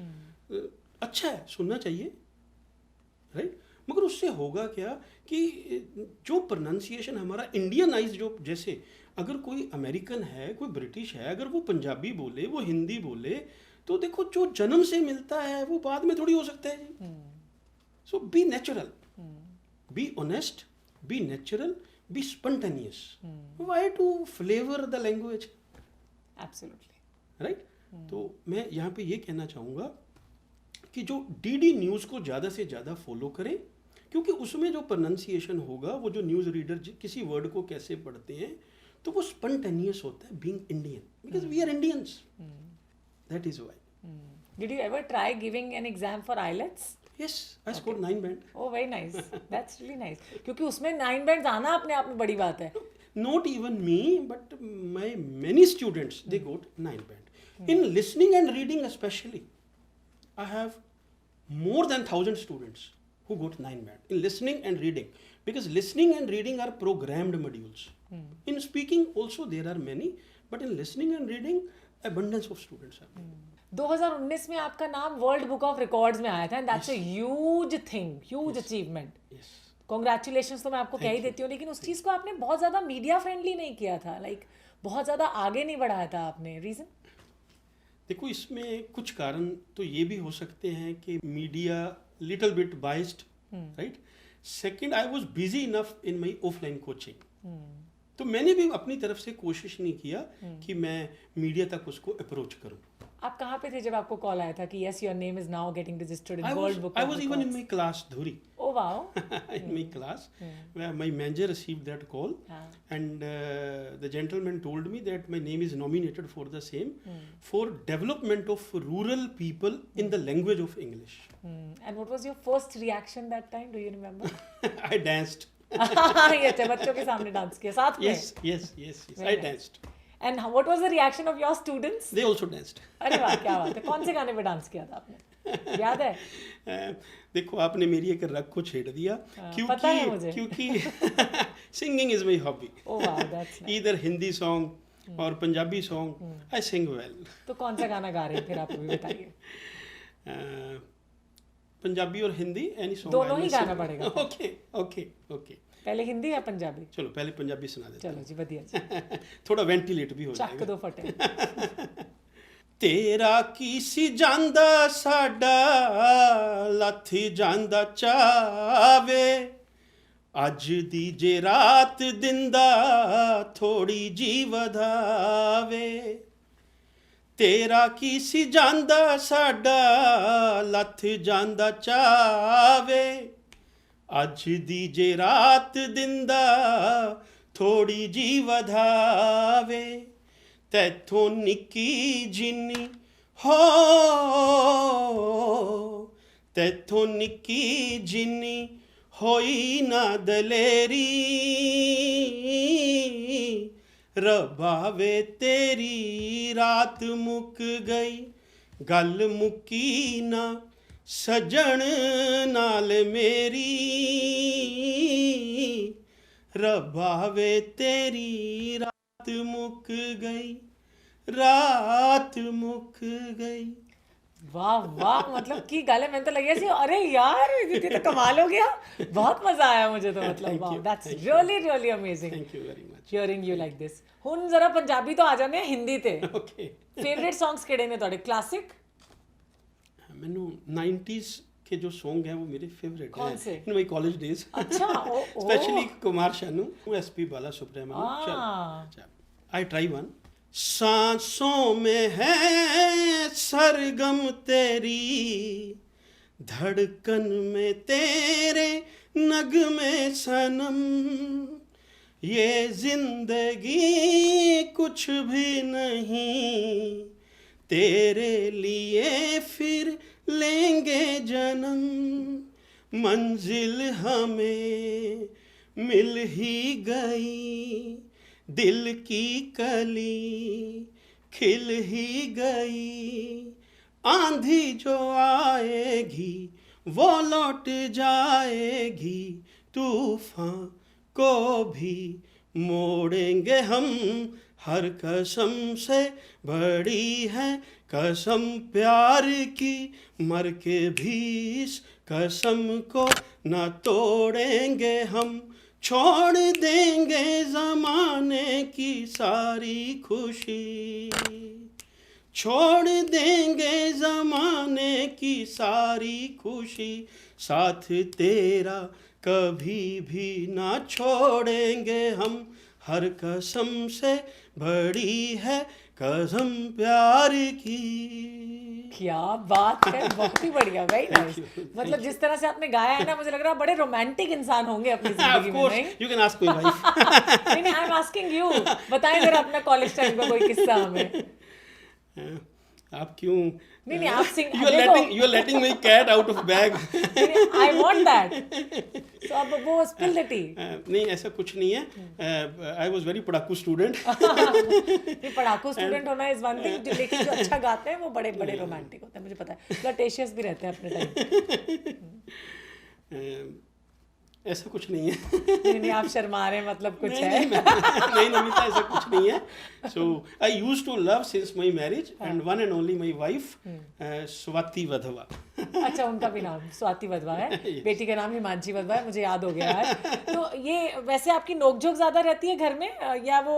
अच्छा है, सुनना चाहिए, राइट. मगर उससे होगा क्या कि जो प्रोनाउंसिएशन हमारा इंडियनाइज, जो जैसे अगर कोई अमेरिकन है, कोई ब्रिटिश है, अगर वो पंजाबी बोले, वो हिंदी बोले, तो देखो जो जन्म से मिलता है वो बाद में थोड़ी हो सकता है जी. So be natural, be honest, be natural, be spontaneous. Why to flavor the language? Absolutely. Right? तो मैं यहाँ पे ये कहना चाहूँगा कि जो डीडी न्यूज़ को ज़्यादा से ज़्यादा फॉलो करें, क्योंकि उसमें जो प्रोनाउंसिएशन होगा, वो जो न्यूज़ रीडर किसी वर्ड को कैसे पढ़ते हैं, तो वो स्पॉन्टेनियस होता है, being Indian, because we are Indians, that is why. Did you ever try giving an exam for IELTS? Yes, I scored 9 band. Oh, very nice. That's really nice. क्योंकि उसमें 9 bands आना अपने आप में बड़ी बात है. Not even me, but my many students, they got 9 band. In listening and reading especially, I have more than 1,000 students who got 9 band in listening and reading, because listening and reading are programmed modules. In speaking also there are many, but in listening and reading abundance of students are there. 2019 में आपका नाम world book of records में आया था, and that's a huge thing, huge achievement. Yes. Congratulations तो मैं आपको कह ही देती हूँ, लेकिन उस चीज़ को आपने बहुत ज़्यादा मीडिया फ्रेंडली नहीं किया था, लाइक बहुत ज़्यादा आगे नहीं बढ़ाया था आपने. रीज़न? देखो, इसमें कुछ कारण तो ये भी हो सकते हैं कि media little bit biased, right. Second, I was busy enough in my offline coaching, तो मैंने भी अपनी तरफ से कोशिश नहीं किया कि मैं मीडिया तक उसको अप्रोच करूं. आप कहाँ पे थे जब आपको कॉल आया था कि yes your name is now getting registered in world book? I was even in my class, Dhuri. Oh wow. In my class, where my manager received that call, and the gentleman told me that my name is nominated for the same, for development of rural people in the language of English. And what was your first reaction that time? Do you remember? I danced. ये अच्छा, बच्चों के सामने dance किया साथ में? Yes. Very I nice. danced. And what was the reaction of your students? They also danced. अरे वाह, क्या बात है. कौन से गाने पे डांस किया था आपने, याद है? देखो, आपने मेरी एक रग को छेड़ दिया, पता है मुझे. क्योंकि singing is my hobby. Oh wow, that's nice. इधर हिंदी सॉन्ग और पंजाबी सॉन्ग, आई सिंग वेल. तो कौन सा गाना गा रहे हैं फिर आप भी बताइए. पंजाबी और हिंदी, एनी सॉन्ग दोनों ही गाना पड़ेगा. ओके. पहले हिंदी या पंजाबी? चलो पहले पंजाबी सुना देते चलो जी, बढ़िया जी. थोड़ा वेंटिलेट भी हो ਚੱਕ जाएगा. ਦੋ फटे. तेरा की सी जांदा साडा लथ जांदा चावे, अज दी जे रात दिंदा थोड़ी जी वधावे. तेरा की सी जांदा साडा लथ जांदा चावे, अज दी जे रात दिंदा थोड़ी जी वधावे. तैथों निकी जिन्नी हो, तैथों निकी जिन्नी होई ना दलेरी, रबावे तेरी रात मुक गई, गल मुकी ना सजन नाल मेरी, रबावे तेरी रात मुक गई, रात मुक गई. वाह वाह, मतलब की गाले मैंने तो लगे सी, अरे यार ये तो कमाल हो गया. बहुत मजा आया मुझे तो, मतलब वाह, that's really really amazing. Thank you very much. Hearing you like this. हुन जरा पंजाबी तो आ जाने हिंदी ते. ओके. फेवरेट सॉन्ग्स किहड़े ने ਤੁਹਾਡੇ? क्लासिक? मैनू 90s के जो सॉन्ग हैं वो मेरे फेवरेट कौन हैं से? In my college days. अच्छा. स्पेशली कुमार शानू, एसपी बाला सुब्रमण्यम. चल आई ट्राई वन. सांसों में है सरगम तेरी, धड़कन में तेरे नगमे सनम, ये जिंदगी कुछ भी नहीं, तेरे लिए फिर लेंगे जन्म, मंजिल हमें मिल ही गई, दिल की कली खिल ही गई, आंधी जो आएगी वो लौट जाएगी, तूफान को भी मोड़ेंगे हम, हर कसम से बड़ी है कसम प्यार की, मर के भी इस कसम को न तोड़ेंगे हम, छोड़ देंगे ज़माने की सारी खुशी, छोड़ देंगे ज़माने की सारी खुशी, साथ तेरा कभी भी ना छोड़ेंगे हम, हर कसम से बड़ी है कसम प्यार की। क्या बात है, बहुत ही बढ़िया, वेरी नाइस। you, मतलब जिस तरह से आपने गाया है ना, मुझे लग रहा है बड़े रोमांटिक इंसान होंगे अपनी Of जिंदगी में, course, नहीं? you can ask my wife. नहीं नहीं, आई एम आस्किंग यू, बताएं जरा अपना कॉलेज टाइम का कोई किस्सा हमें। आप क्यों नहीं नहीं, आप sing, you are letting my cat out of bag. I want that, so अब वो स्पिल द टी। नहीं, ऐसा कुछ नहीं है। आई वॉज वेरी पढ़ाकू स्टूडेंट। ये पढ़ाकू स्टूडेंट होना इज वन थिंग, लेकिन जो अच्छा गाते हैं वो बड़े बड़े रोमांटिक होते हैं, मुझे पता है, फ्लर्टेशियस भी रहते हैं अपने टाइम। ऐसा कुछ नहीं है। नहीं नहीं, आप शर्मा रहे हैं, मतलब कुछ है। नहीं नमिता, ऐसा कुछ नहीं है। So I used to love since my marriage and one and only my wife Swati Wadhwa. अच्छा, उनका भी नाम स्वाति वधवा है। Yes. बेटी का नाम हिमांशी वधवा है, मुझे याद हो गया है। तो ये वैसे आपकी नोकझोंक ज्यादा रहती है घर में, या वो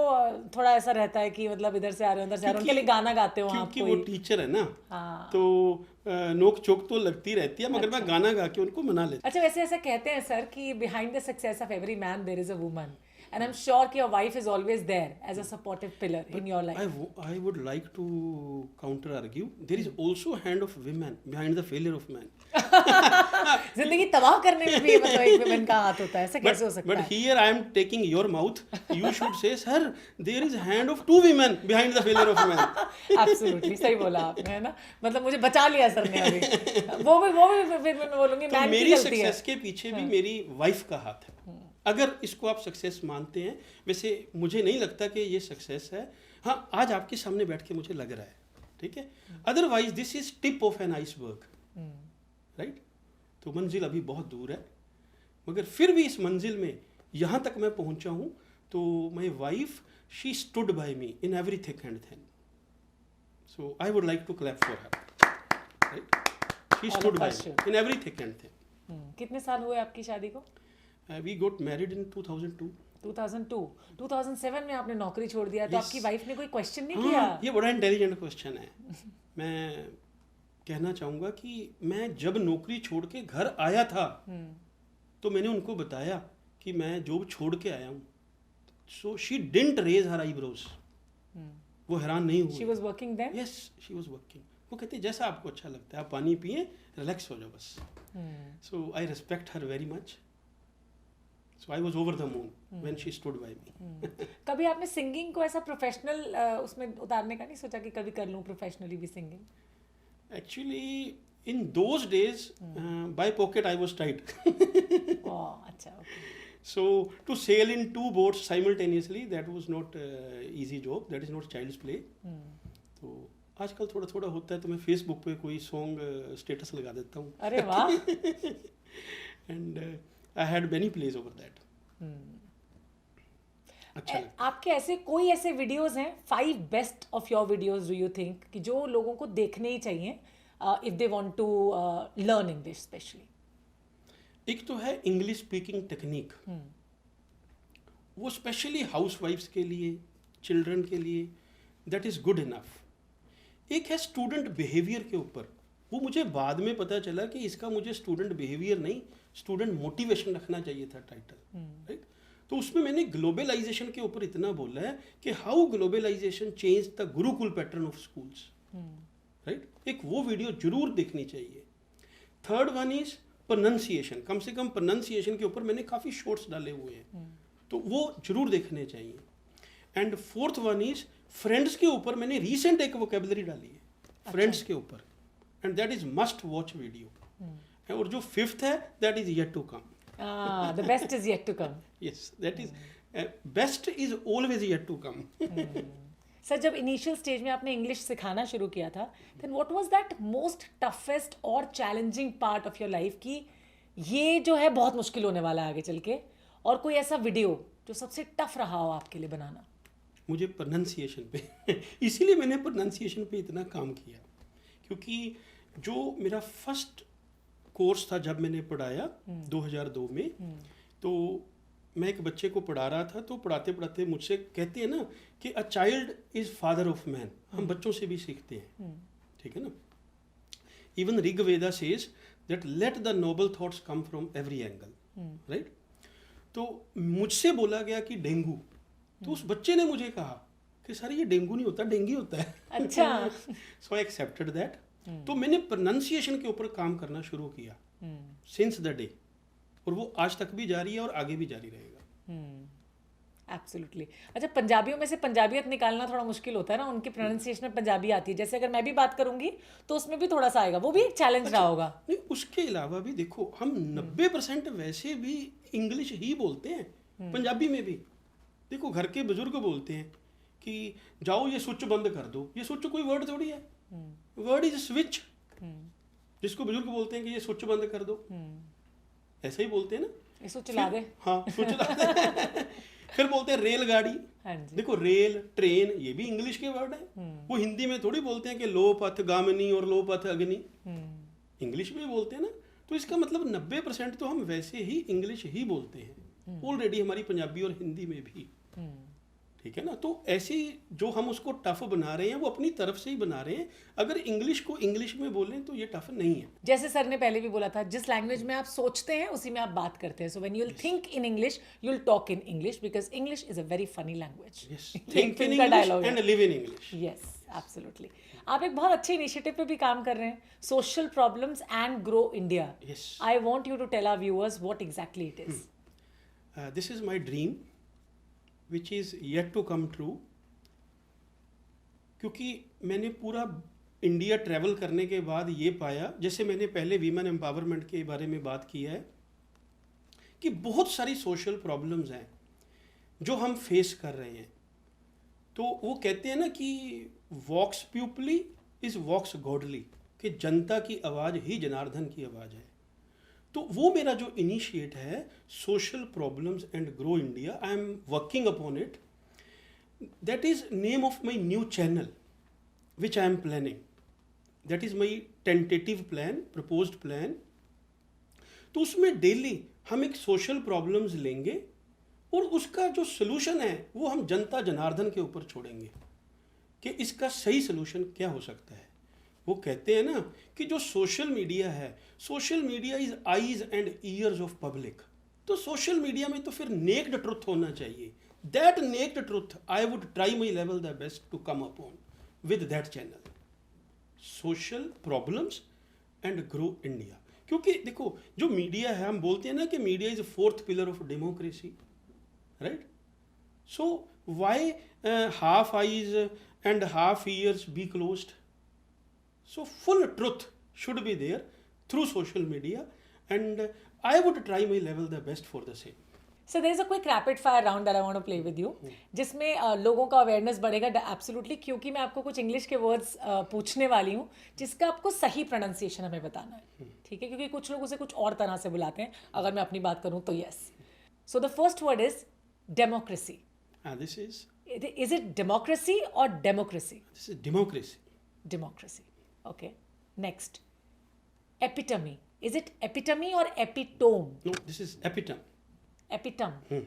थोड़ा ऐसा रहता है कि मतलब इधर से आ रहे हो उधर से आ रहे हो, उनके लिए गाना गाते हो आप? क्योंकि वो टीचर है ना, हाँ। तो नोक चोक तो लगती रहती है, मगर मैं गाना गा के उनको मना लेता। अच्छा, वैसे ऐसा कहते हैं सर कि behind the success of every man there is a woman, and I'm sure your wife is always there as a supportive pillar in your life. I would like to counter argue. There is also a hand of women behind the failure of man. जिंदगी तबाह करने में भी मतलब एक women का हाथ होता है, ऐसा कैसे हो सकता But है? here I am taking your mouth. You should say, sir, there is hand of two women behind the failure of man. Absolutely, सही बोला आपने, है ना? मतलब मुझे बचा लिया सर ने अभी। वो भी फिर मैं बोलूंगी तो मैन की मेरी गलती है। सक्सेस के पीछे भी मेरी वाइफ का हाथ है, अगर इसको आप सक्सेस मानते हैं। वैसे मुझे नहीं लगता कि ये सक्सेस है, हाँ आज आपके सामने बैठ के मुझे लग रहा है, ठीक है। Otherwise this is tip of an iceberg, right. तो मंजिल अभी बहुत दूर है, मगर फिर भी इस मंजिल में यहाँ तक मैं पहुँचा हूँ, तो my wife she stood by me in every thick and thin, so I would like to clap for her, right. She stood by me in every thick and thin. कितने साल हुए आपकी शादी को? We got married in 2002. 2002, 2007 में आपने नौकरी छोड़ दिया, तो Yes. आपकी वाइफ ने कोई क्वेश्चन नहीं हाँ, किया? ये बड़ा इंटेलिजेंट क्वेश्चन है। मैं कहना चाहूँगा कि मैं जब नौकरी छोड़ के घर आया था, तो मैंने उनको बताया कि मैं जॉब छोड़ के आया हूँ। So she didn't raise her eyebrows, वो हैरान नहीं हुई। She was working then? Yes, she was working. वो कहती जैसा आपको अच्छा लगता है, आप पानी पिए, रिलैक्स हो जाओ बस। So I respect her very much. So I was over the moon when she stood by me. कभी आपने सिंगिंग को ऐसा प्रोफेशनल उसमें उतारने का नहीं सोचा कि कभी कर लूं प्रोफेशनली भी singing? Actually, in those days, by pocket I was tight. अच्छा, okay. So to sail in two boats simultaneously, that was not easy job. That is not child's play. तो आजकल थोड़ा थोड़ा होता है, तो मैं फेसबुक पे कोई सॉन्ग स्टेटस लगा देता हूँ। अरे वाह। And I had many plays over that. अच्छा लगता। आपके ऐसे कोई ऐसे वीडियोस हैं, 5 best of your videos do you think, कि जो लोगों को देखने ही चाहिए if they want to learn English specially? एक तो है इंग्लिश स्पीकिंग टेक्निक, वो स्पेशली हाउसवाइफ्स के लिए, चिल्ड्रन के लिए, दैट इज गुड इनफ। एक है स्टूडेंट बिहेवियर के ऊपर, वो मुझे बाद में पता चला कि इसका मुझे स्टूडेंट बिहेवियर नहीं, स्टूडेंट मोटिवेशन रखना चाहिए था टाइटल, राइट। तो उसमें मैंने ग्लोबलाइजेशन के ऊपर इतना बोला है कि how globalization change the gurukul pattern of schools, right. एक वो वीडियो जरूर देखनी चाहिए। थर्ड वन इज प्रोनाउंसिएशन, कम से कम प्रोनाउंसिएशन के ऊपर मैंने काफ़ी शॉर्ट्स डाले हुए हैं, तो वो जरूर देखने चाहिए। And fourth one is friends के ऊपर मैंने रिसेंट एक वोकेबलरी डाली है फ्रेंड्स के ऊपर, and that is must watch video. और जो फिफ्थ है that is yet to come. The best is yet to come. Yes, that is best is always yet to come. Sir, जब initial stage में आपने English सिखाना शुरू किया था, then what was that most toughest और challenging part of your life, कि ये जो है बहुत मुश्किल होने वाला है आगे चल के, और कोई ऐसा वीडियो जो सबसे टफ रहा हो आपके लिए बनाना? मुझे प्रोनाउंसिएशन पे इसीलिए मैंने प्रोनाउंसिएशन पे इतना काम किया, क्योंकि जो मेरा फर्स्ट कोर्स था जब मैंने पढ़ाया 2002 में, तो मैं एक बच्चे को पढ़ा रहा था, तो पढ़ाते पढ़ाते मुझसे कहते हैं ना कि a child is father of man, हम बच्चों से भी सीखते हैं, ठीक है ना। Even Rigveda says that let the Nobel thoughts come from every angle, right. तो मुझसे बोला गया कि डेंगू, तो उस बच्चे ने मुझे कहा, कि सर ये डेंगू नहीं होता, डेंगी होता है। अच्छा। सो आई एक्सेप्टेड दैट। तो मैंने प्रोनाउंसिएशन के ऊपर काम करना शुरू किया सिंस द डे, और वो आज तक भी जारी है और आगे भी जारी रहेगा। एब्सोल्युटली। अच्छा, पंजाबियों में से पंजाबियत निकालना थोड़ा मुश्किल होता है ना, उनकी प्रोनाउंसिएशन में पंजाबी आती है, जैसे अगर मैं भी बात करूंगी तो उसमें भी थोड़ा सा आएगा, वो भी एक चैलेंज रहा होगा। नहीं, उसके अलावा भी देखो, हम 90% वैसे भी इंग्लिश ही बोलते हैं, पंजाबी में भी। देखो घर के बुजुर्ग बोलते हैं कि जाओ ये स्विच बंद कर दो, ये स्विच कोई वर्ड थोड़ी है, वर्ड इज स्विच। जिसको बुजुर्ग बोलते हैं कि ये स्विच बंद कर दो, ऐसा ही बोलते हैं ना, इसको चला दे। हाँ स्विच चला दे। फिर बोलते हैं रेलगाड़ी। हाँ जी। देखो रेल, ट्रेन, ये भी इंग्लिश के वर्ड है। वो हिंदी में थोड़ी बोलते हैं कि लो पथ गामिनी और लो पथ अग्नि, इंग्लिश में बोलते हैं ना। तो इसका मतलब 90% तो हम वैसे ही इंग्लिश ही बोलते हैं ऑलरेडी, हमारी पंजाबी और हिंदी में भी। ठीक है ना। तो ऐसी जो हम उसको टफ बना रहे हैं वो अपनी तरफ से ही बना रहे हैं। अगर इंग्लिश को इंग्लिश में बोलें तो ये टफ नहीं है। जैसे सर ने पहले भी बोला था, जिस लैंग्वेज में आप सोचते हैं उसी में आप बात करते हैं। So when you will think in English you will talk in English, because English is a very funny language. Yes, think in English and live in English. Yes, absolutely. आप एक बहुत अच्छे इनिशिएटिव पे भी काम कर रहे हैं, social problems and grow India. Yes. I want you to tell our viewers what exactly it is. This is my dream which is yet to come true. क्योंकि मैंने पूरा इंडिया ट्रैवल करने के बाद ये पाया, जैसे मैंने पहले वीमेन एम्पावरमेंट के बारे में बात की है, कि बहुत सारी सोशल प्रॉब्लम्स हैं जो हम फेस कर रहे हैं। तो वो कहते हैं ना कि वॉक्स पीपली इज वॉक्स गॉडली, कि जनता की आवाज़ ही जनार्दन की आवाज़ है। तो वो मेरा जो इनिशिएट है, social problems and grow India, I am working upon it. That is name of my new channel which I am planning. That is my tentative plan, proposed plan. तो उसमें डेली हम एक सोशल प्रॉब्लम्स लेंगे और उसका जो solution है वो हम जनता जनार्दन के ऊपर छोड़ेंगे कि इसका सही सोल्यूशन क्या हो सकता है। वो कहते हैं ना कि जो सोशल मीडिया है, social media is eyes and years of public. तो सोशल मीडिया में तो फिर नेक्ड ट्रुथ होना चाहिए। That naked truth I would try my level the best to come upon with that channel. Social problems and grow India. क्योंकि देखो जो media है, हम बोलते हैं ना कि media is fourth pillar of democracy, right. So why half eyes and half ears be closed? So full truth should be there through social media and I would try my level the best for the same. So there is a quick rapid fire round that I want to play with you, जिसमें लोगों का awareness बढ़ेगा absolutely, क्योंकि मैं आपको कुछ English के words पूछने वाली हूँ जिसका आपको सही प्रोनाउंसिएशन हमें बताना है, ठीक है? क्योंकि कुछ लोग उसे कुछ और तरह से बुलाते हैं। अगर मैं अपनी बात करूँ तो yes. So the first word is democracy. This is it democracy or democracy? This is democracy. Democracy, okay. Next, epitome. Is it epitome or epitome? No, this is epitome. Epitome.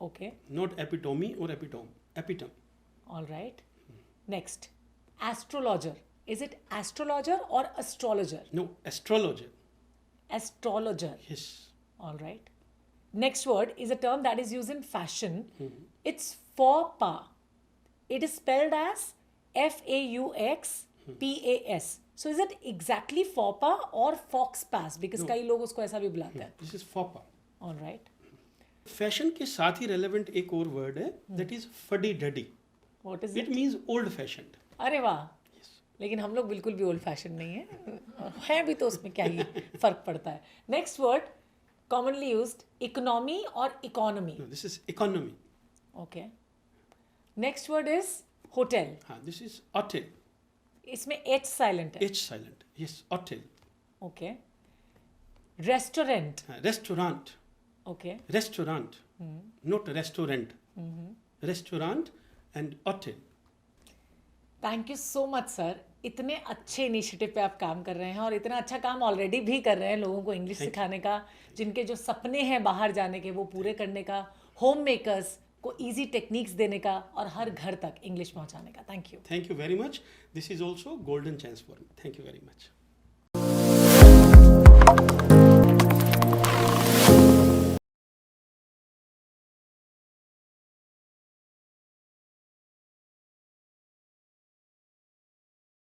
Okay. Not epitome or epitome. Epitome. All right. Next, astrologer. Is it astrologer or astrologer? No, astrologer. Astrologer. Yes. All right. Next word is a term that is used in fashion. It's faux pas. It is spelled as FAUXPAS. So is it exactly faux pas or fox pass? Because कई लोग उसको ऐसा भी बुलाते हैं. This is faux pas. All right. Fashion के साथ ही रेलेवेंट एक और वर्ड है, that is fuddy duddy. What is it it? Means old fashioned. अरे वाह, लेकिन हम लोग बिल्कुल भी ओल्ड फैशन नहीं है भी, तो उसमें क्या ही फर्क पड़ता है। Next word commonly used, economy or economy? This is economy. Okay. Next word is hotel. हाँ, दिस इज होटल। इसमें एच साइलेंट है। H silent, yes, hotel. Okay. Restaurant. Restaurant. Okay. Restaurant, not restaurant. Restaurant and hotel. Thank you so much sir, इतने अच्छे initiative पे आप काम कर रहे हैं और इतना अच्छा काम ऑलरेडी भी कर रहे हैं लोगों को इंग्लिश सिखाने का, जिनके जो सपने हैं बाहर जाने के वो पूरे करने का, होम मेकर्स को इजी टेक्निक्स देने का और हर घर तक इंग्लिश पहुंचाने का। Thank you. Thank you very much. This is also golden chance for me. Thank you very much.